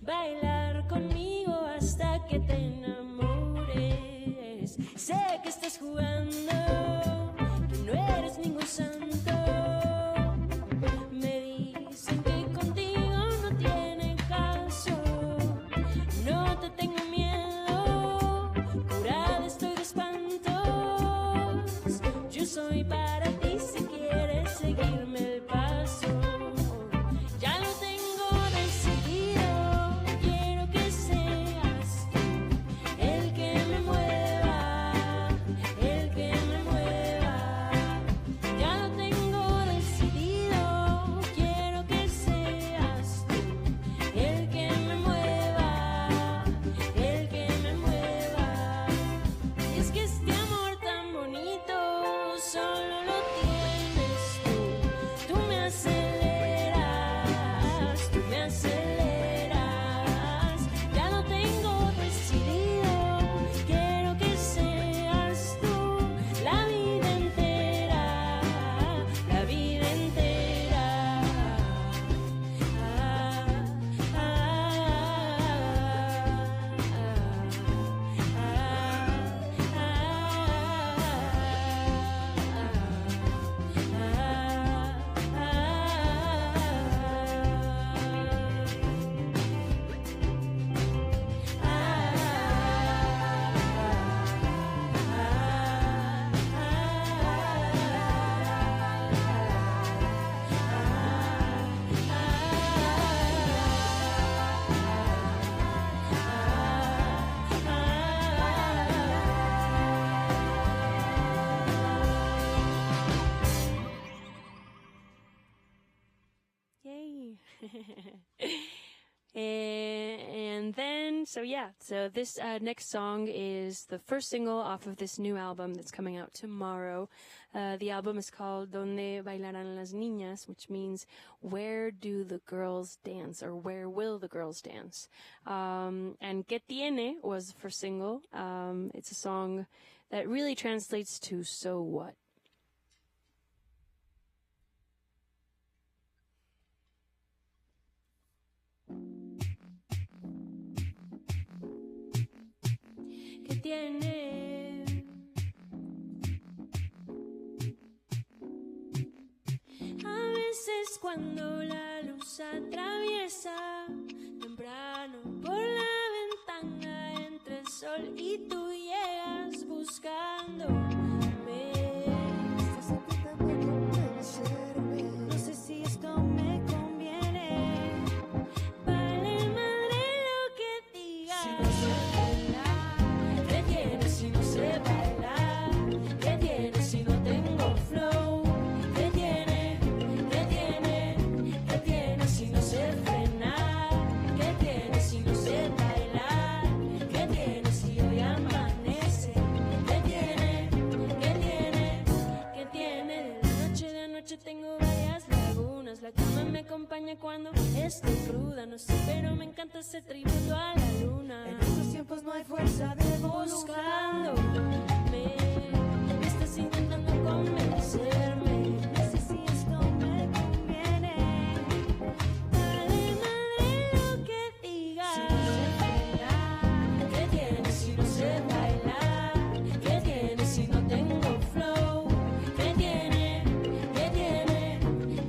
bailar conmigo hasta que te enamores. Sé que estás jugando, que no eres ningún santo. Me dicen que contigo no tiene caso. No te tengo miedo, curada estoy de espantos. Yo soy para ti si quieres seguirme el paso. Ya lo tengo decidido, quiero que seas tú el que me mueva, el que Yay. And then, so this next song is the first single off of this new album that's coming out tomorrow. The album is called Donde Bailarán las Niñas, which means where do the girls dance, or where will the girls dance. And Que Tiene was the first single. It's a song that really translates to so what. ¿Qué tiene? A veces cuando la luz atraviesa temprano por la ventana entre el sol y tú llegas buscándome. Estás intentando convencerme. No sé si esto me conviene. Vale madre lo que digas. Si no sé bailar, ¿qué tiene si no sé bailar? ¿Qué tiene si no tengo flow? ¿Qué tiene? ¿Qué tiene? ¿Qué tiene si no sé frenar? ¿Qué tiene si no sé bailar? ¿Qué tiene si hoy amanece? ¿Qué tiene? ¿Qué tiene? ¿Qué tiene? De noche tengo varias lagunas. La cama me acompaña cuando estoy cruda. No sé, pero me encanta ese tributo a la luna. En estos tiempos no hay fuerza de buscándome. Estás intentando convencerme. No sé si esto me conviene. Dale madre lo que digas. Si no sé bailar, ¿qué tiene si no sé bailar? ¿Qué tiene si no tengo flow? ¿Qué tiene? ¿Qué tiene?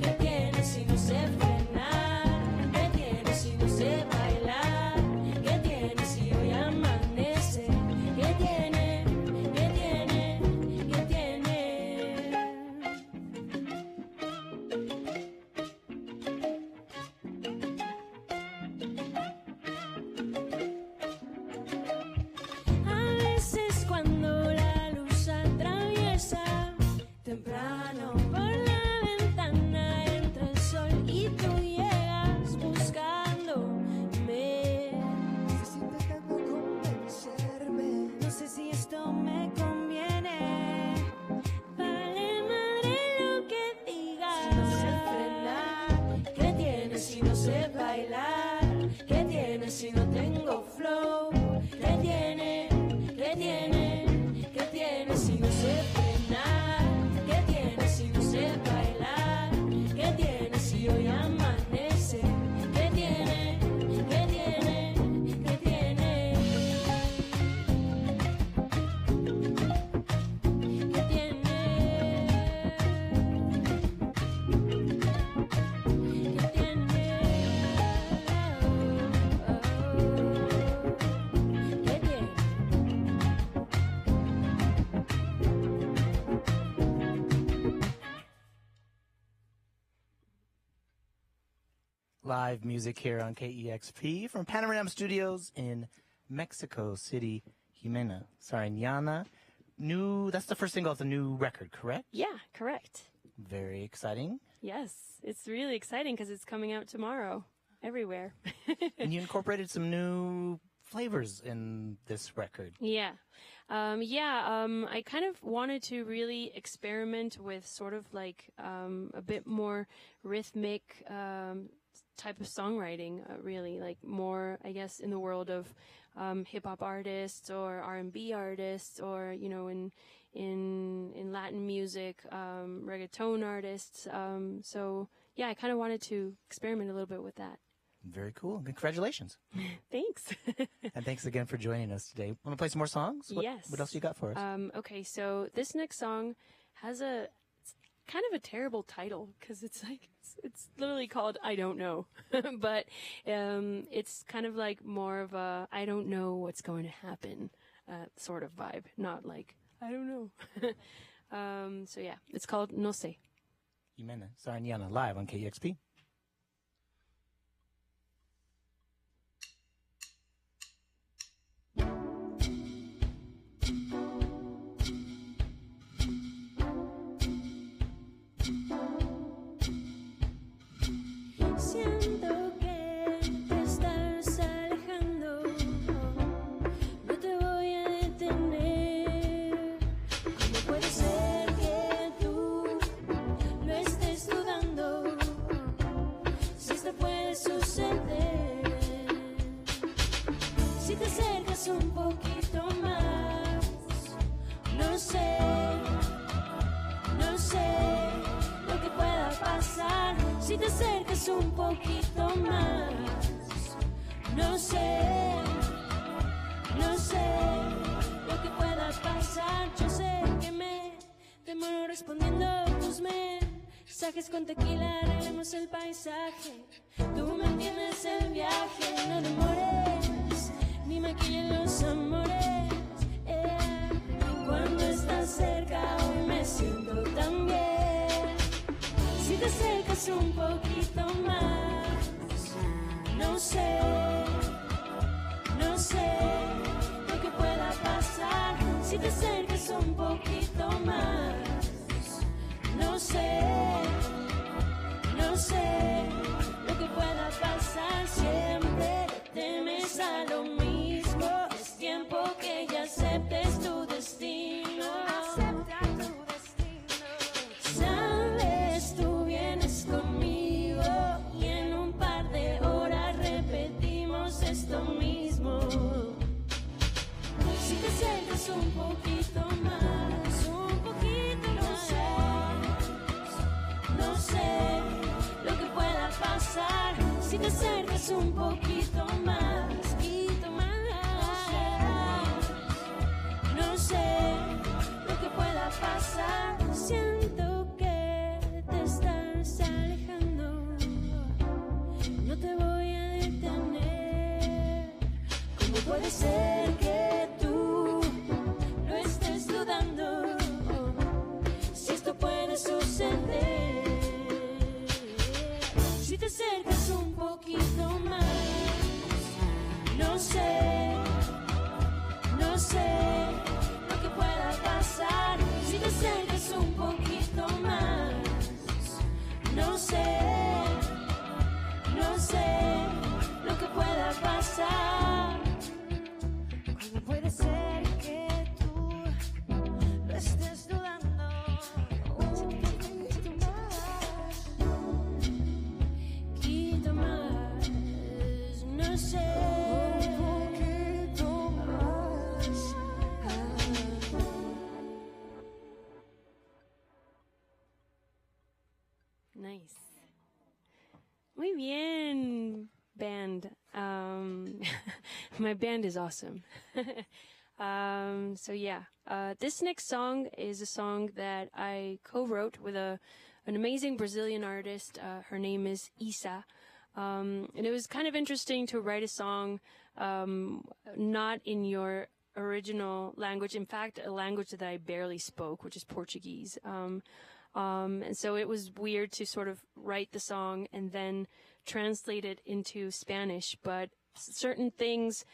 ¿Qué tiene si no sé frenar? ¿Qué tiene si no sé bailar? ¿Qué tiene si hoy amanece? ¿Qué tiene? ¿Qué tiene? ¿Qué tiene? A veces cuando la luz atraviesa temprano por la ventana entra el sol y tú llegas buscándome. Estás intentando convencerme. No sé si esto me conviene. Vale madre lo que digas. Si no sé frenar, ¿qué tiene si no sé bailar? ¿Qué tiene si no tengo flow? ¿Qué tiene? ¿Qué tiene? ¿Qué tiene si no sé frenar? ¿Qué tiene si no sé bailar? ¿Qué tiene si hoy amanece? ¿Qué tiene? ¿Qué tiene? ¿Qué tiene? ¿Qué tiene? ¿Qué tiene? ¿Qué tiene? Live music here on KEXP from Panorama Studios in Mexico City, Llana. That's the first single of the new record, correct? Yeah, correct. Very exciting. Yes, it's really exciting because it's coming out tomorrow everywhere. And you incorporated some new flavors in this record. Yeah. I kind of wanted to really experiment with sort of like a bit more rhythmic type of songwriting, really, like more, I guess, in the world of hip-hop artists or R&B artists, or, you know, in Latin music, reggaeton artists. So, yeah, I kind of wanted to experiment a little bit with that. Very cool. Congratulations. Thanks. And thanks again for joining us today. Want to play some more songs? Yes. What else you got for us? Okay, so this next song has it's kind of a terrible title because it's like it's literally called I Don't Know, but it's kind of like more of a I don't know what's going to happen sort of vibe, not like I don't know. So yeah, it's called No Sé. Jimena Sariñana, live on KEXP. suceder si te acercas un poquito más. No sé lo que pueda pasar si te acercas un poquito más. No sé lo que pueda pasar. Yo sé que me demoro respondiendo tus mensajes con tequila, arreglemos el paisaje. Tú me entiendes el viaje, no demores, ni maquillen los amores. Cuando estás cerca hoy me siento tan bien. Si te acercas un poquito más, no sé lo que pueda pasar. Si te acercas un poquito más, no sé lo que pueda pasar. Siempre temes a lo mismo, es tiempo que ya aceptes tu destino. Sabes, tú vienes conmigo y en un par de horas repetimos esto mismo. Si te acercas un poquito más, no sé lo que pueda pasar. Si te acercas un poquito más, no sé lo que pueda pasar. Siento que te estás alejando, no te voy a detener. ¿Cómo puede ser que tú lo estés dudando? Si esto puede suceder, si te acercas un poquito más, no sé lo que pueda pasar. Si te acercas un poquito más, no sé lo que pueda pasar. ¿Cómo puede ser que tú lo estés dudando? Un poquito más, no sé. Un poquito más. Nice. Muy bien, band. My band is awesome. So yeah, this next song is a song that I co-wrote with an amazing Brazilian artist. Her name is Isa. And it was kind of interesting to write a song not in your original language. In fact, a language that I barely spoke, which is Portuguese. And so it was weird to sort of write the song and then translate it into Spanish. But certain things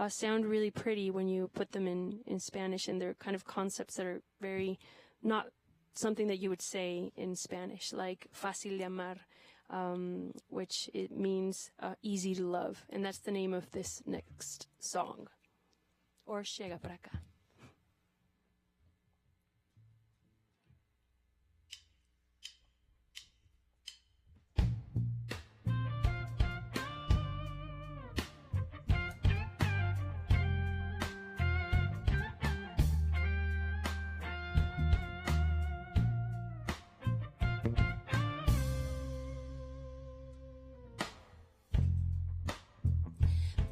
sound really pretty when you put them in Spanish, and they're kind of concepts that are very not something that you would say in Spanish, like fácil de amar, which it means easy to love. And that's the name of this next song. Or Chega Pra Cá.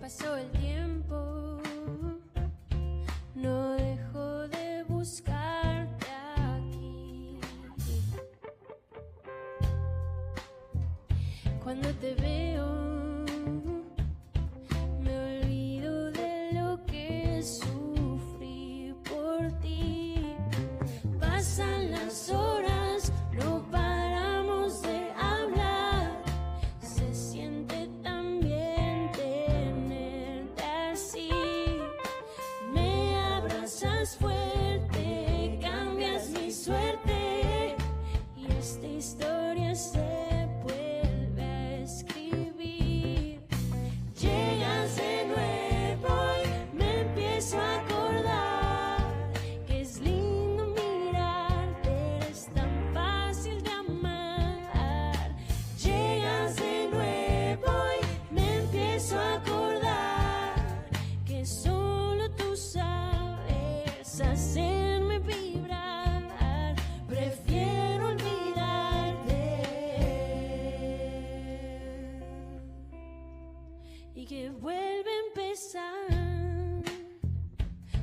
Pasó el tiempo, no dejo de buscarte aquí. Cuando te veo, me olvido de lo que sufrí por ti. Pasan las horas, no paramos de hablar. Se siente tan bien tenerte así. Me abrazas fuerte, cambias mi suerte, y esta historia se vuelve a escribir. y que vuelve a empezar.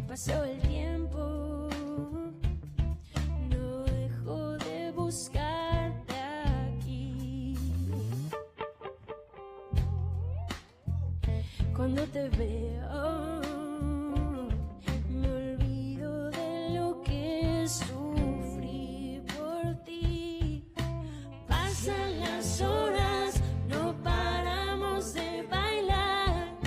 Pasó el tiempo, no dejo de buscarte aquí. Cuando te veo, me olvido de lo que sufrí por ti. Pasan las horas, no paramos de bailar.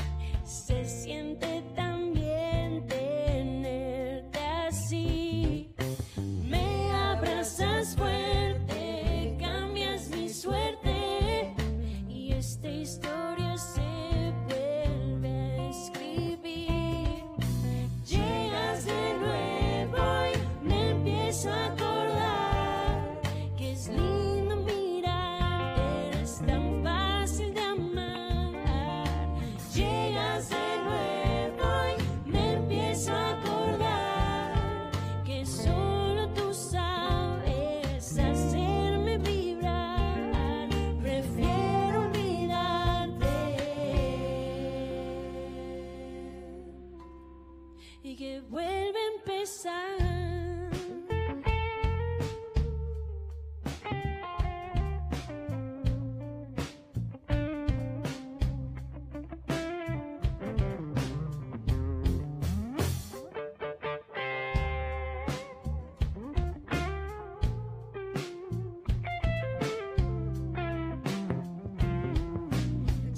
Se siente tan bien tenerte así. Me abrazas fuerte, cambias mi suerte, y esta historia se vuelve a escribir. Llegas de nuevo y me empiezo a acordar que es lindo mirarte, eres tan fácil de amar. Llegas de nuevo y me empiezo a acordar que solo tú sabes hacerme vibrar. Prefiero olvidarte y que vuelve a empezar.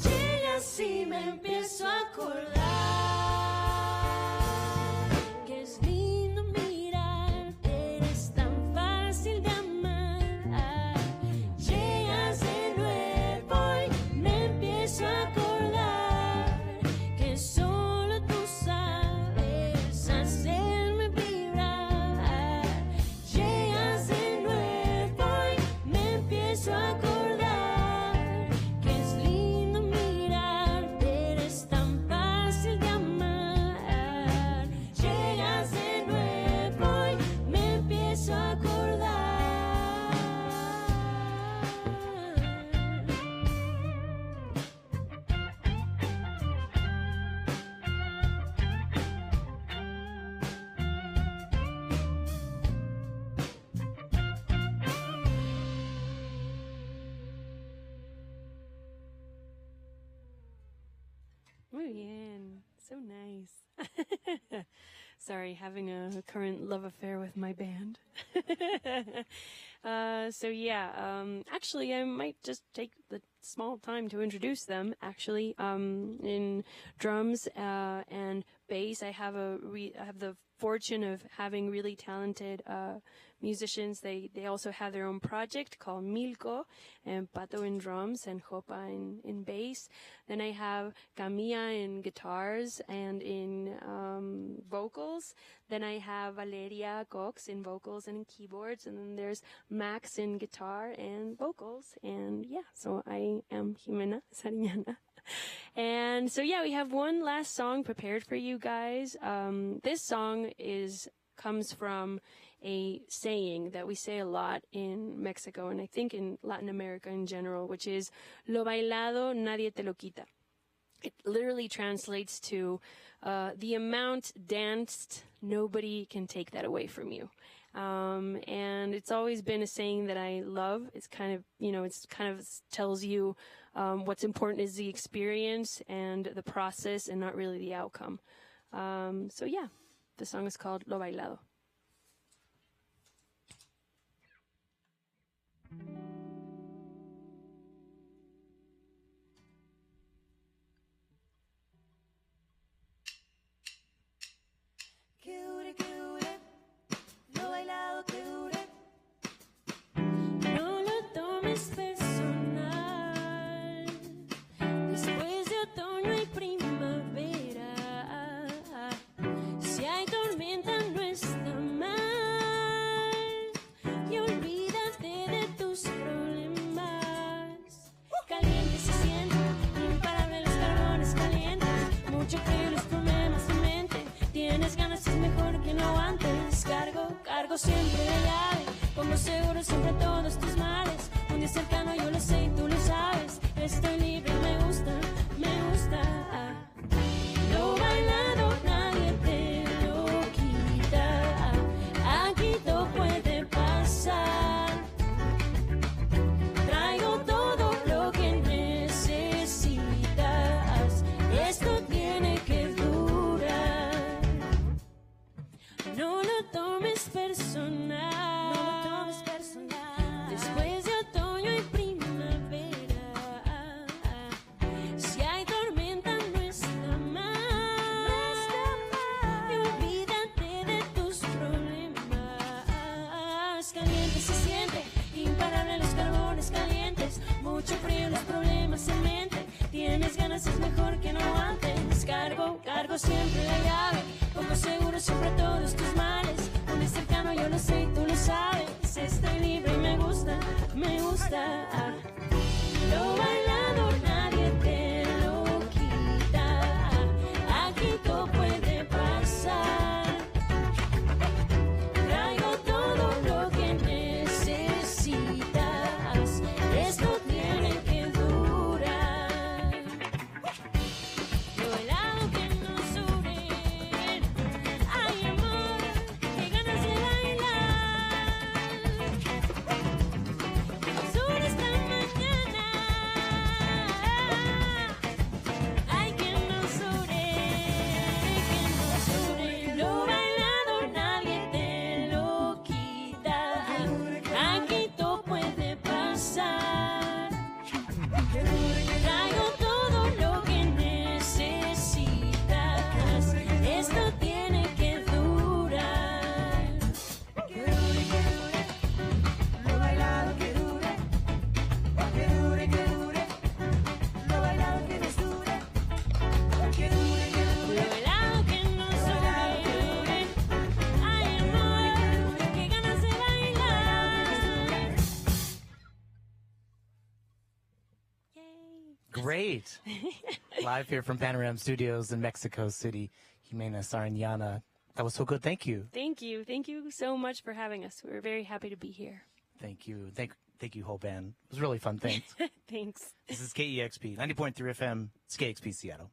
Llegas y me empiezo a acordar que es lindo mirarte, eres tan fácil de amar. Llegas de nuevo y me empiezo a acordar que solo tú sabes hacerme vibrar. Llegas de nuevo y me empiezo a acordar que es lindo mirarte, eres tan fácil de amar. Llegas de nuevo y me empiezo a acordar. Muy bien. So nice. Sorry, having a current love affair with my band. Actually, I might just take the small time to introduce them. Actually, in drums and bass, I have the fortune of having really talented musicians. They also have their own project called Milko, and Pato in drums and Jopa in bass. Then I have Camilla in guitars and in vocals. Then I have Valeria Cox in vocals and in keyboards. And then there's Max in guitar and vocals. And yeah, so I am Jimena Sariñana. And so yeah, we have one last song prepared for you guys. This song comes from a saying that we say a lot in Mexico, and I think in Latin America in general, which is "Lo bailado nadie te lo quita." It literally translates to the amount danced, nobody can take that away from you. And it's always been a saying that I love. It's kind of tells you what's important is the experience and the process and not really the outcome. So yeah, the song is called Lo Bailado. Que dure, lo bailado que dure. No lo tomes personal. Después de otoño y primavera, si hay tormenta no está mal. Y olvídate de tus problemas. siempre todos tus males. Un cercano yo lo sé y tú lo sabes. Estoy libre y me gusta, me gusta. Lo bailado nadie te lo quita. Aquí todo puede pasar. Traigo todo lo que necesitas. Esto tiene que durar. Lo bailado que nos une. Ay, amor, qué ganas de bailar. Nos une esta mañana. Ay, que nos une, que nos une. Lo bailado nadie te lo quita. Aquí todo puede pasar. Traigo todo lo que necesitas. Esto tiene que durar. Que dure, que dure. Lo bailado que dure. Que dure, que dure. Lo bailado que nos dure. Que dure, que dure. Lo bailado que nos dure. Ay, amor, qué ganas de bailar. Great. Live here from Panorama Studios in Mexico City, Jimena Sariñana. That was so good. Thank you. Thank you. Thank you so much for having us. We're very happy to be here. Thank you. Thank you, whole band. It was really fun. Thanks. Thanks. This is KEXP, 90.3 FM. It's KEXP Seattle.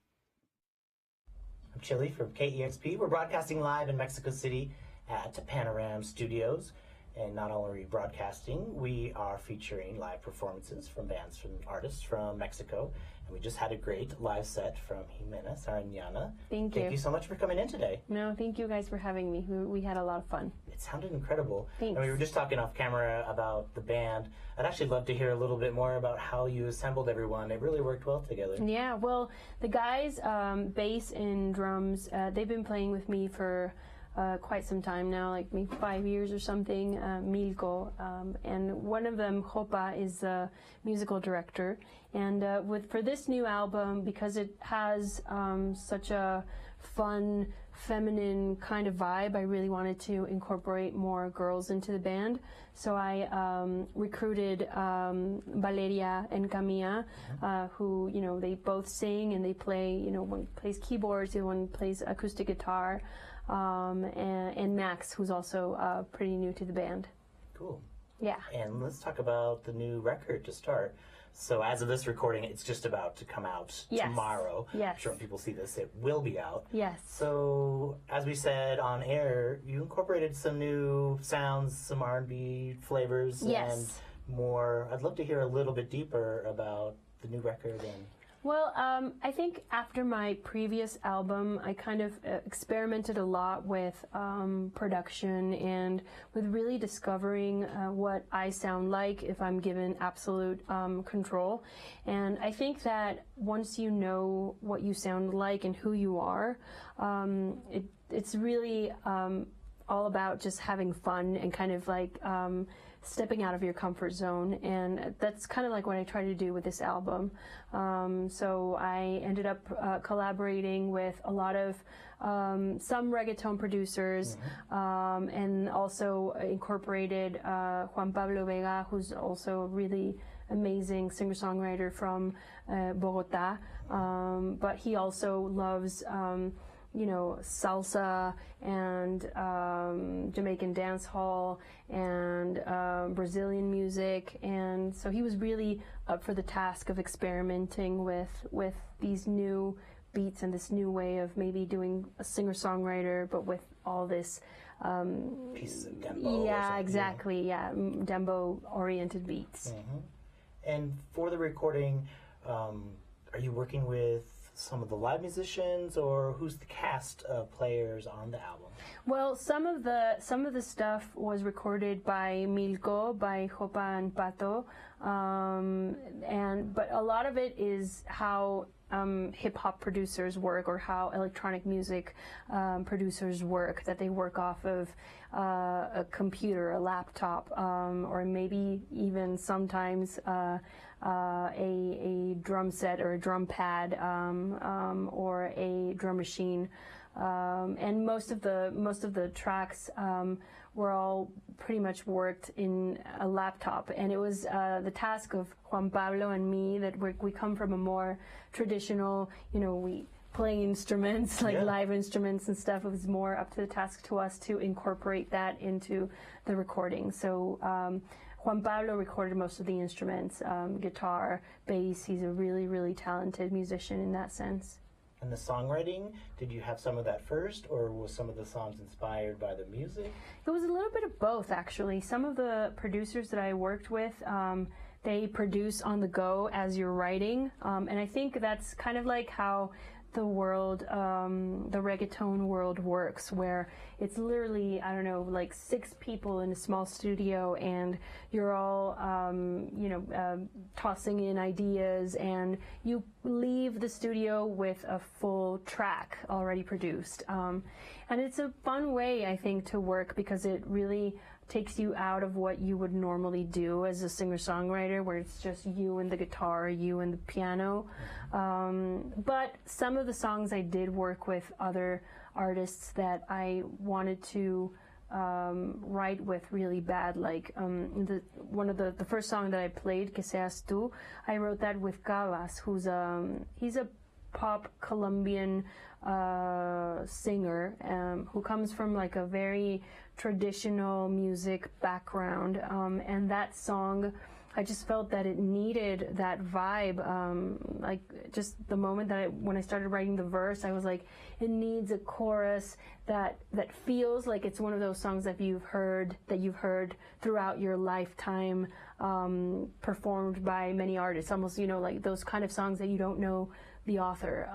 I'm Chili from KEXP. We're broadcasting live in Mexico City at Panorama Studios. And not only are we broadcasting, we are featuring live performances from bands, from artists from Mexico. And we just had a great live set from Jimena Sariñana. Thank you. Thank you so much for coming in today. No, thank you guys for having me. We had a lot of fun. It sounded incredible. Thanks. And we were just talking off camera about the band. I'd actually love to hear a little bit more about how you assembled everyone. It really worked well together. Yeah, well, the guys, bass and drums, they've been playing with me for quite some time now, like maybe 5 years or something, Milko. And one of them, Hopa, is the musical director. And for this new album, because it has such a fun, feminine kind of vibe, I really wanted to incorporate more girls into the band. So I recruited Valeria and Camilla, who, you know, they both sing and they play, you know, one plays keyboards, the other one plays acoustic guitar. And Max, who's also pretty new to the band. Cool. Yeah. And let's talk about the new record to start. So as of this recording, it's just about to come out tomorrow. Yes. I'm sure when people see this, it will be out. Yes. So as we said on air, you incorporated some new sounds, some R&B flavors, and more. I'd love to hear a little bit deeper about the new record and... Well, I think after my previous album, I kind of experimented a lot with production and with really discovering what I sound like if I'm given absolute control. And I think that once you know what you sound like and who you are, it's really all about just having fun and kind of like stepping out of your comfort zone, and that's kind of like what I try to do with this album. So I ended up collaborating with a lot of some reggaeton producers, and also incorporated Juan Pablo Vega, who's also a really amazing singer-songwriter from Bogota, but he also loves you know, salsa and Jamaican dance hall and Brazilian music, and so he was really up for the task of experimenting with these new beats and this new way of maybe doing a singer-songwriter, but with all this pieces of dembo. Yeah, exactly. Yeah, dembo-oriented beats. And for the recording, are you working with some of the live musicians, or who's the cast of players on the album? Well, some of the stuff was recorded by Milko, by Hopa and Pato, but a lot of it is how hip hop producers work, or how electronic music producers work, that they work off of a computer, a laptop, or maybe even sometimes a drum set or a drum pad, or a drum machine. And most of the tracks were all pretty much worked in a laptop, and it was the task of Juan Pablo and me that we come from a more traditional, we playing instruments like live instruments and stuff. It was more up to the task to us to incorporate that into the recording. So Juan Pablo recorded most of the instruments, guitar, bass. He's a really, really talented musician in that sense. And the songwriting, did you have some of that first, or was some of the songs inspired by the music? It was a little bit of both, actually. Some of the producers that I worked with, they produce on the go as you're writing. And I think that's kind of like how the world, the reggaeton world works, where it's literally, I don't know, like 6 people in a small studio, and you're all, tossing in ideas, and you leave the studio with a full track already produced. And it's a fun way, I think, to work, because it really takes you out of what you would normally do as a singer-songwriter, where it's just you and the guitar, you and the piano. But some of the songs I did work with other artists that I wanted to write with really bad, like one of the first song that I played, Que Seas Tú, I wrote that with Gavas, who's he's a pop Colombian singer who comes from like a very traditional music background, and that song, I just felt that it needed that vibe. Like just the moment that when I started writing the verse, I was like, it needs a chorus that feels like it's one of those songs that you've heard throughout your lifetime, performed by many artists, almost like those kind of songs that you don't know the author.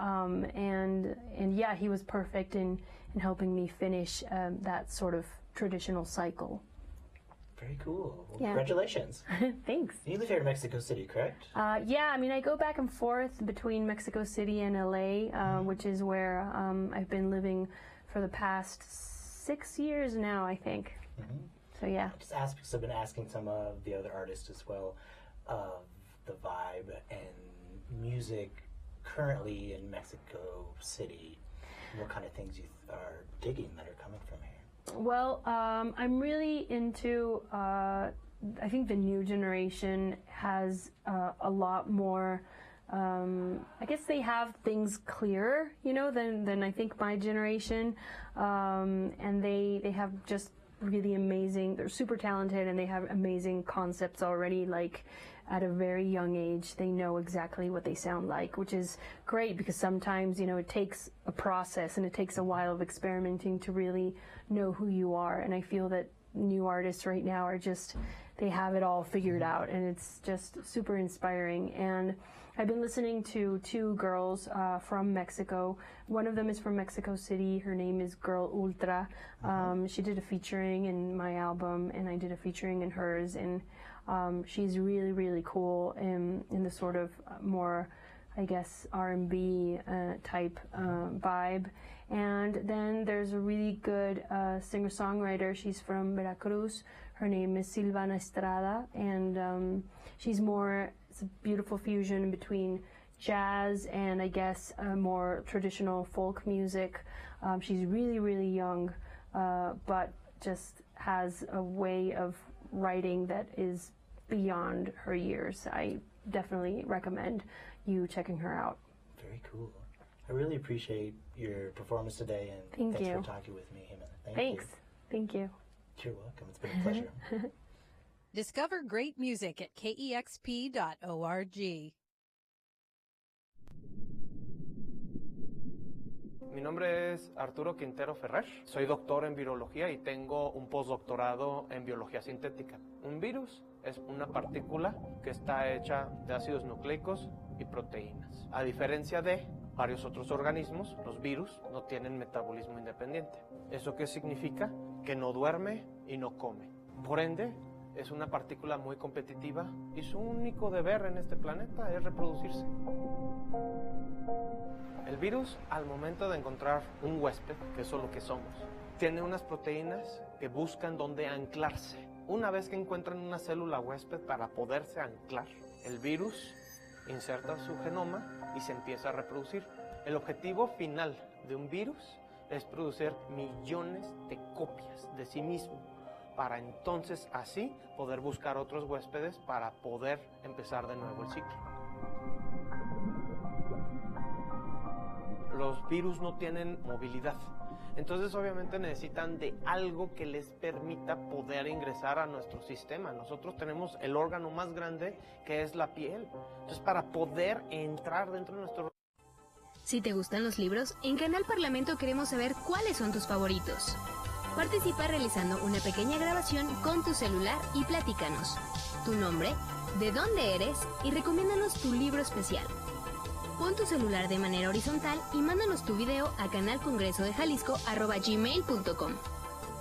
And yeah, he was perfect in helping me finish that sort of traditional cycle. Very cool. Well, Yeah. Congratulations. Thanks. You live here in Mexico City, correct? Yeah, I mean, I go back and forth between Mexico City and LA, which is where I've been living for the past 6 years now, I think. So yeah. I just asked because I've been asking some of the other artists as well of the vibe and music currently in Mexico City. What kind of things you are digging that are coming from here? Well, I'm really into, I think the new generation has a lot more, I guess they have things clearer, than I think my generation. And they have just really amazing, they're super talented, and they have amazing concepts already, like at a very young age. They know exactly what they sound like, which is great, because sometimes, it takes a process and it takes a while of experimenting to really know who you are. And I feel that new artists right now are just, they have it all figured out, and it's just super inspiring. And I've been listening to 2 girls from Mexico. One of them is from Mexico City. Her name is Girl Ultra. She did a featuring in my album, and I did a featuring in hers. And she's really, really cool in the sort of more, I guess, R&B type vibe. And then there's a really good singer-songwriter. She's from Veracruz. Her name is Silvana Estrada, and she's more, it's a beautiful fusion between jazz and, I guess, more traditional folk music. She's really, really young, but just has a way of writing that is beyond her years. I definitely recommend you checking her out. Very cool. I really appreciate your performance today, and Thank thanks you. for talking with me, Jimena. Thanks. Thank you. You're welcome. It's been a pleasure. Discover great music at kexp.org. Mi nombre es Arturo Quintero Ferrer, soy doctor en virología y tengo un postdoctorado en biología sintética. Un virus es una partícula que está hecha de ácidos nucleicos y proteínas. A diferencia de varios otros organismos, los virus no tienen metabolismo independiente. ¿Eso qué significa? Que no duerme y no come. Por ende, es una partícula muy competitiva y su único deber en este planeta es reproducirse. El virus, al momento de encontrar un huésped, que es lo que somos, tiene unas proteínas que buscan dónde anclarse. Una vez que encuentran una célula huésped para poderse anclar, el virus inserta su genoma y se empieza a reproducir. El objetivo final de un virus es producir millones de copias de sí mismo para entonces así poder buscar otros huéspedes para poder empezar de nuevo el ciclo. Los virus no tienen movilidad, entonces obviamente necesitan de algo que les permita poder ingresar a nuestro sistema. Nosotros tenemos el órgano más grande que es la piel, entonces para poder entrar dentro de nuestro... Si te gustan los libros, en Canal Parlamento queremos saber cuáles son tus favoritos. Participa realizando una pequeña grabación con tu celular y platícanos tu nombre, de dónde eres y recomiéndanos tu libro especial. Pon tu celular de manera horizontal y mándanos tu video a canalcongresodejalisco@gmail.com.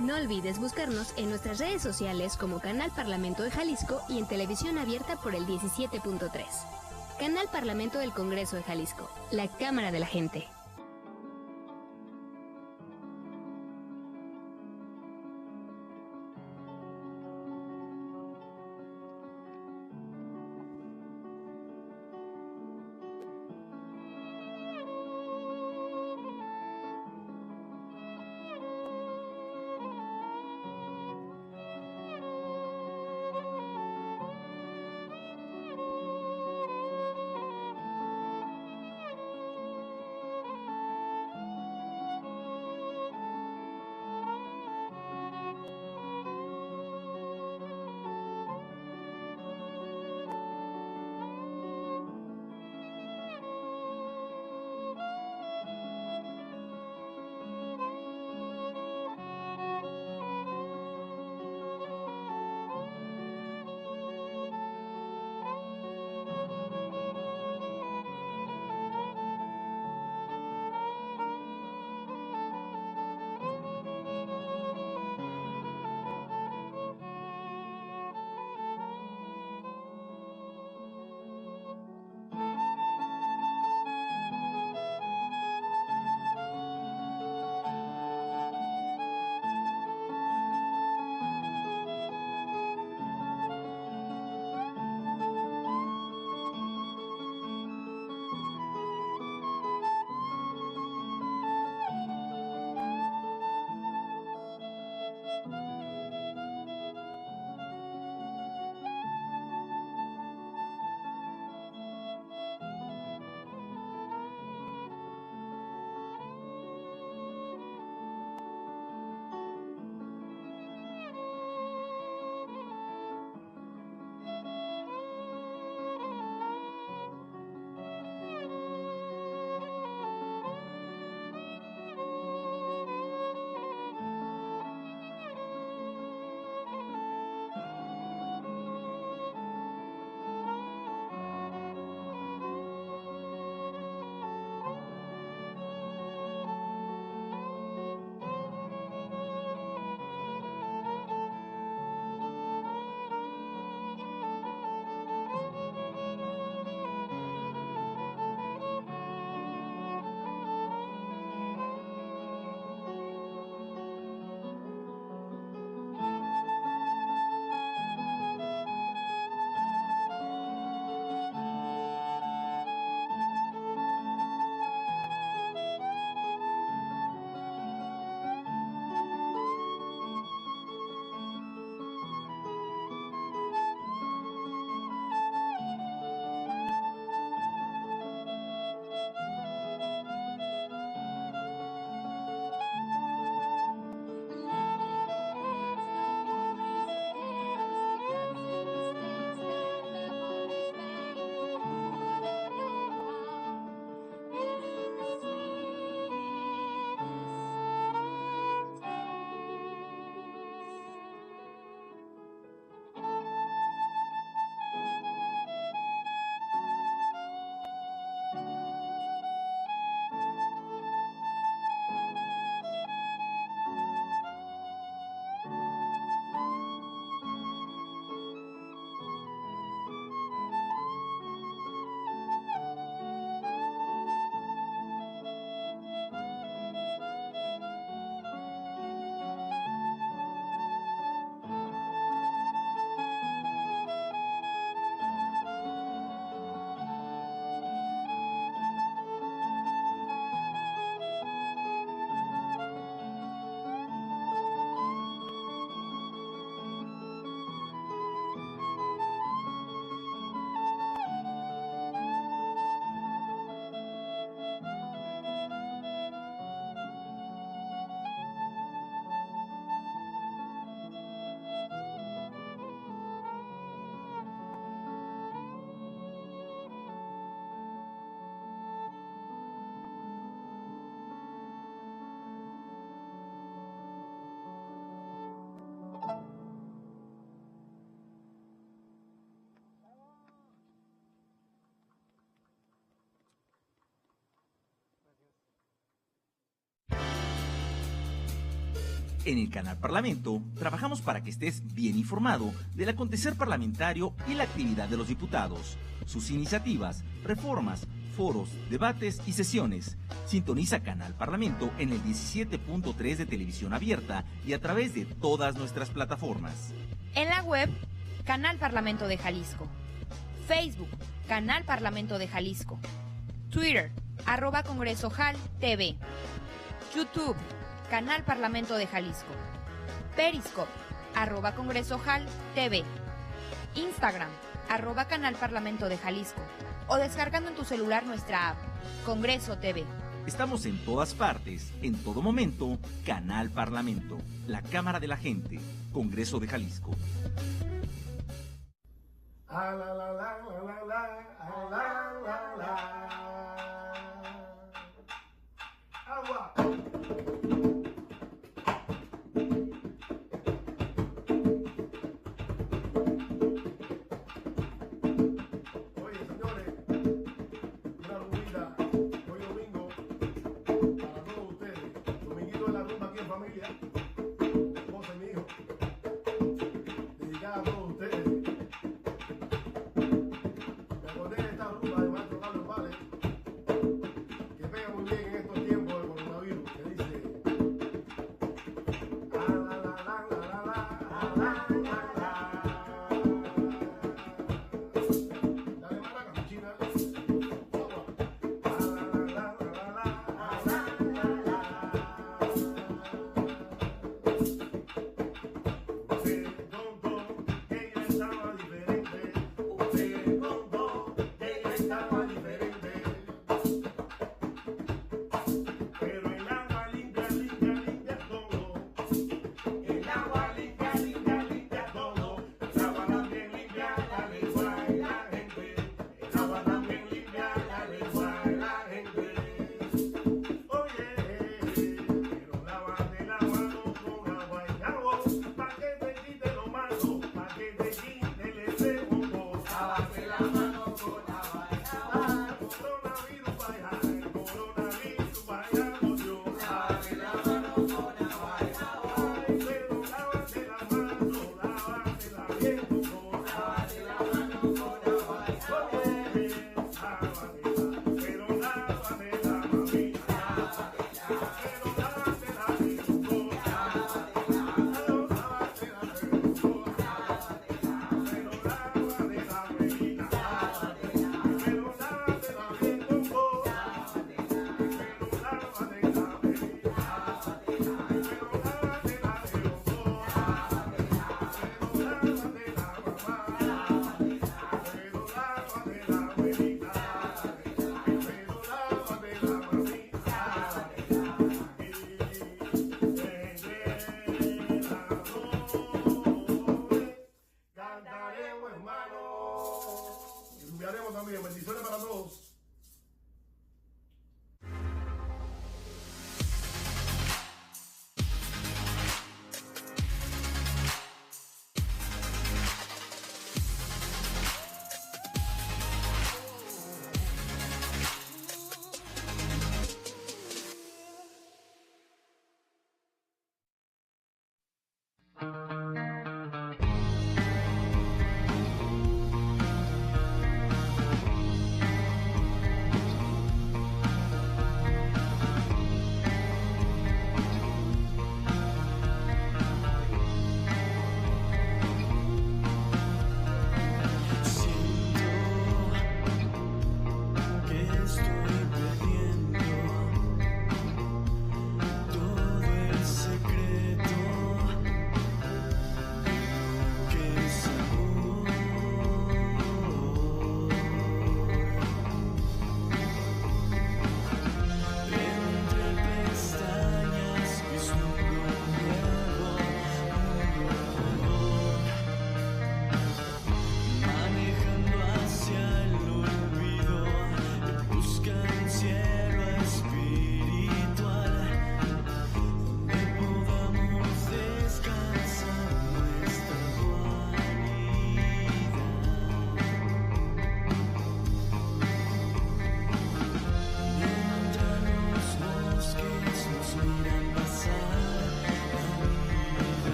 No olvides buscarnos en nuestras redes sociales como Canal Parlamento de Jalisco y en televisión abierta por el 17.3. Canal Parlamento del Congreso de Jalisco, la Cámara de la Gente. En el Canal Parlamento trabajamos para que estés bien informado del acontecer parlamentario y la actividad de los diputados, sus iniciativas, reformas, foros, debates y sesiones. Sintoniza Canal Parlamento en el 17.3 de televisión abierta y a través de todas nuestras plataformas. En la web, Canal Parlamento de Jalisco. Facebook, Canal Parlamento de Jalisco. Twitter, @CongresoJal TV. YouTube, Canal Parlamento de Jalisco. Periscope, @CongresoJal TV. Instagram, @Canal Parlamento de Jalisco. O descargando en tu celular nuestra app, Congreso TV. Estamos en todas partes, en todo momento. Canal Parlamento, la Cámara de la Gente, Congreso de Jalisco. Agua. Oye, señores, una rumbita hoy domingo para todos ustedes. Dominguito de la rumba aquí en familia, mi esposa y mi hijo, dedicada a todos ustedes. Me acordé de esta rumba de Maestro Carlos Vale.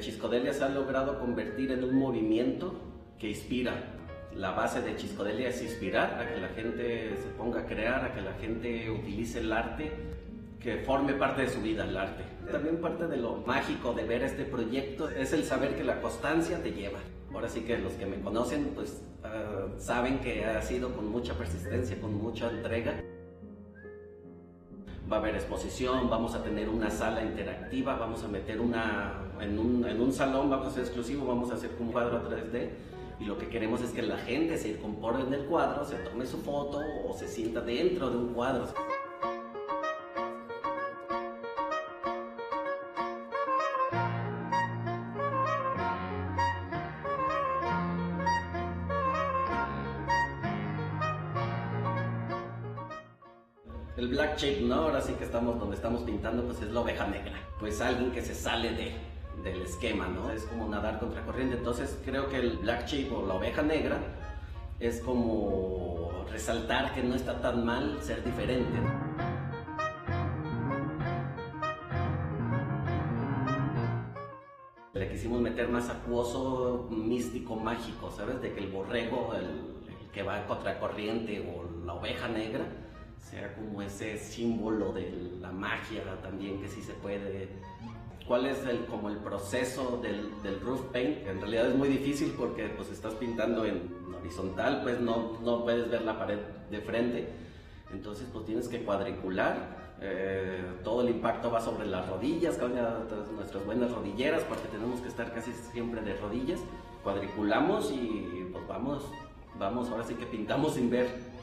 Chiscodelia se ha logrado convertir en un movimiento que inspira. La base de Chiscodelia es inspirar a que la gente se ponga a crear, a que la gente utilice el arte, que forme parte de su vida el arte. También parte de lo mágico de ver este proyecto es el saber que la constancia te lleva. Ahora sí que los que me conocen pues saben que ha sido con mucha persistencia, con mucha entrega. Va a haber exposición, vamos a tener una sala interactiva, vamos a meter en un salón, vamos a ser exclusivo, vamos a hacer un cuadro 3D y lo que queremos es que la gente se incorpore en el cuadro, se tome su foto o se sienta dentro de un cuadro. El black shape, ¿no? Ahora sí que estamos donde estamos pintando, pues es la oveja negra. Pues alguien que se sale del esquema, ¿no? Es como nadar contra corriente. Entonces creo que el black shape o la oveja negra es como resaltar que no está tan mal ser diferente. Le quisimos meter más acuoso, místico, mágico, ¿sabes? De que el borrego, el que va contra corriente o la oveja negra sea como ese símbolo de la magia también, que sí se puede. ¿Cuál es como el proceso del roof paint? En realidad es muy difícil porque pues estás pintando en horizontal, pues no puedes ver la pared de frente, entonces pues tienes que cuadricular, todo el impacto va sobre las rodillas, nuestras buenas rodilleras, porque tenemos que estar casi siempre de rodillas, cuadriculamos y pues vamos, ahora sí que pintamos sin ver.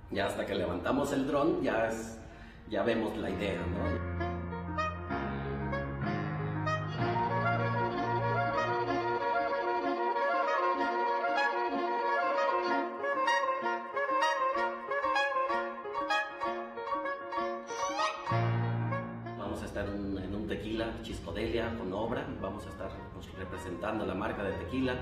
Ya hasta que levantamos el dron, ya vemos la idea, ¿no? Vamos a estar en un tequila, Chiscodelia, con obra. Vamos a estar representando la marca de tequila.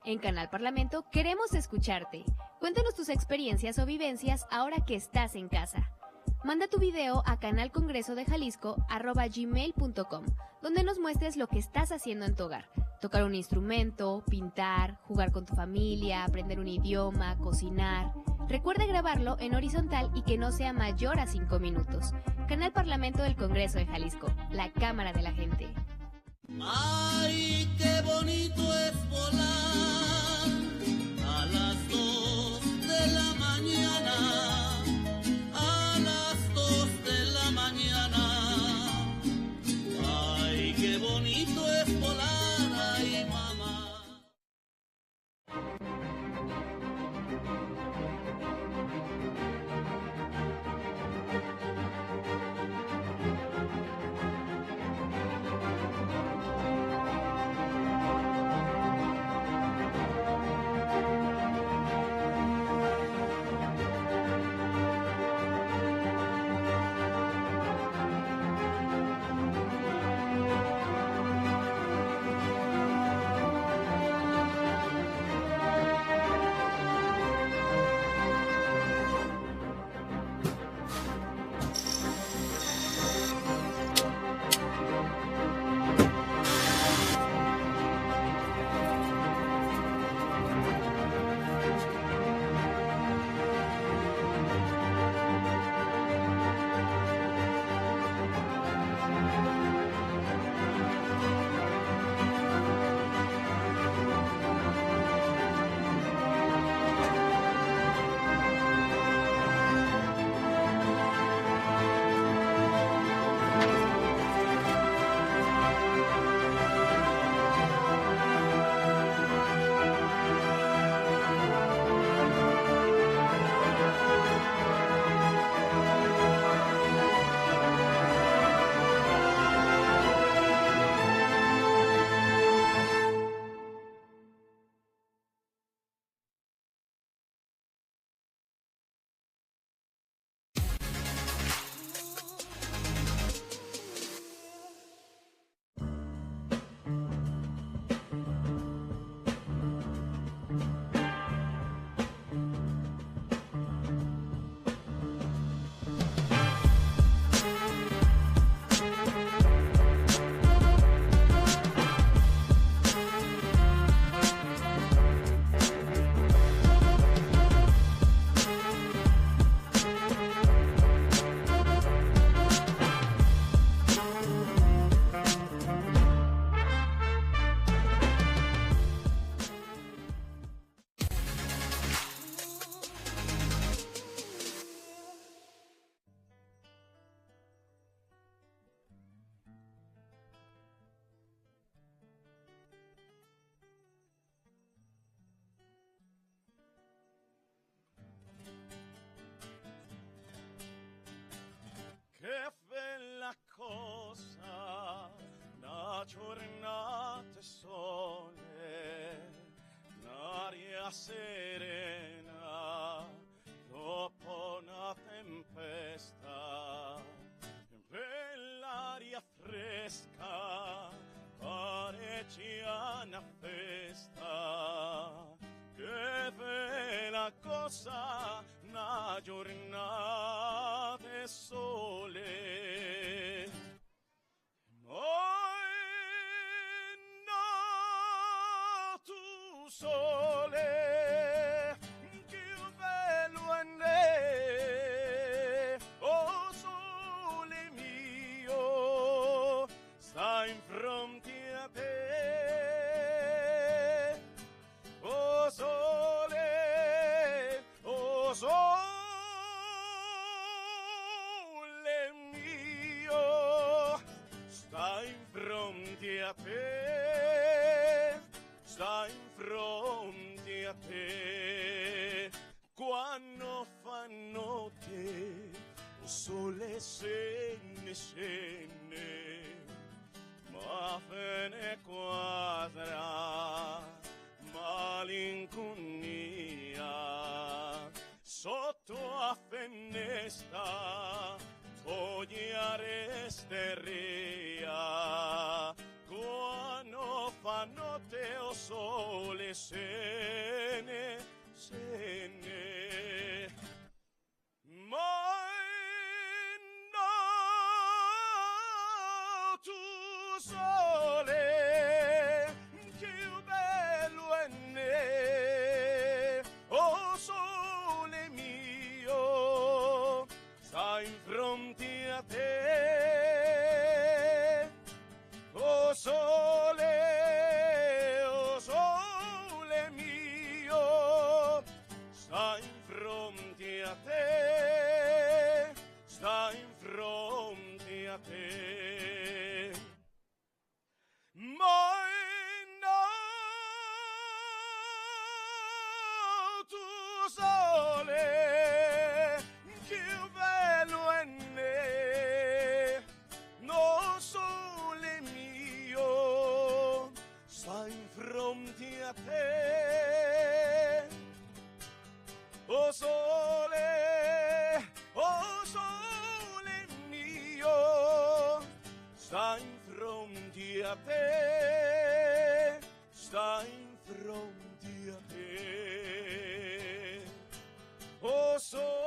En Canal Parlamento queremos escucharte. Cuéntanos tus experiencias o vivencias ahora que estás en casa. Manda tu video a canalcongresodejalisco@gmail.com, donde nos muestres lo que estás haciendo en tu hogar. Tocar un instrumento, pintar, jugar con tu familia, aprender un idioma, cocinar. Recuerda grabarlo en horizontal y que no sea mayor a 5 minutos. Canal Parlamento del Congreso de Jalisco, la Cámara de la Gente. Ay, qué bonito es volar a las 2 de la mañana, a las 2 de la mañana. Ay, qué bonito es volar, ay, mamá. serena dopo una tempesta, bell'aria fresca parecchia una festa, che bella cosa una giornata di sole. Sole, che bello è ne, oh sole mio, sta in fronte a te, oh sole mio, sta in fronte a te, sta in fronte a te. Quando fa notte, il sole scende, ma fene quadra malinconia. Sotto a finestra toglia resteria. Quando fa notte o sole se ne ma no tu sole che bello è ne o sole mio sta in fronte a te o sole mio sta in fronte a te, sta in fronte a te. Ma no, tu sole, che bello è ne, no sole mio, sta in fronte a te. Oh sole mio, sta in fronte a te, sta in fronte a te. Oh sole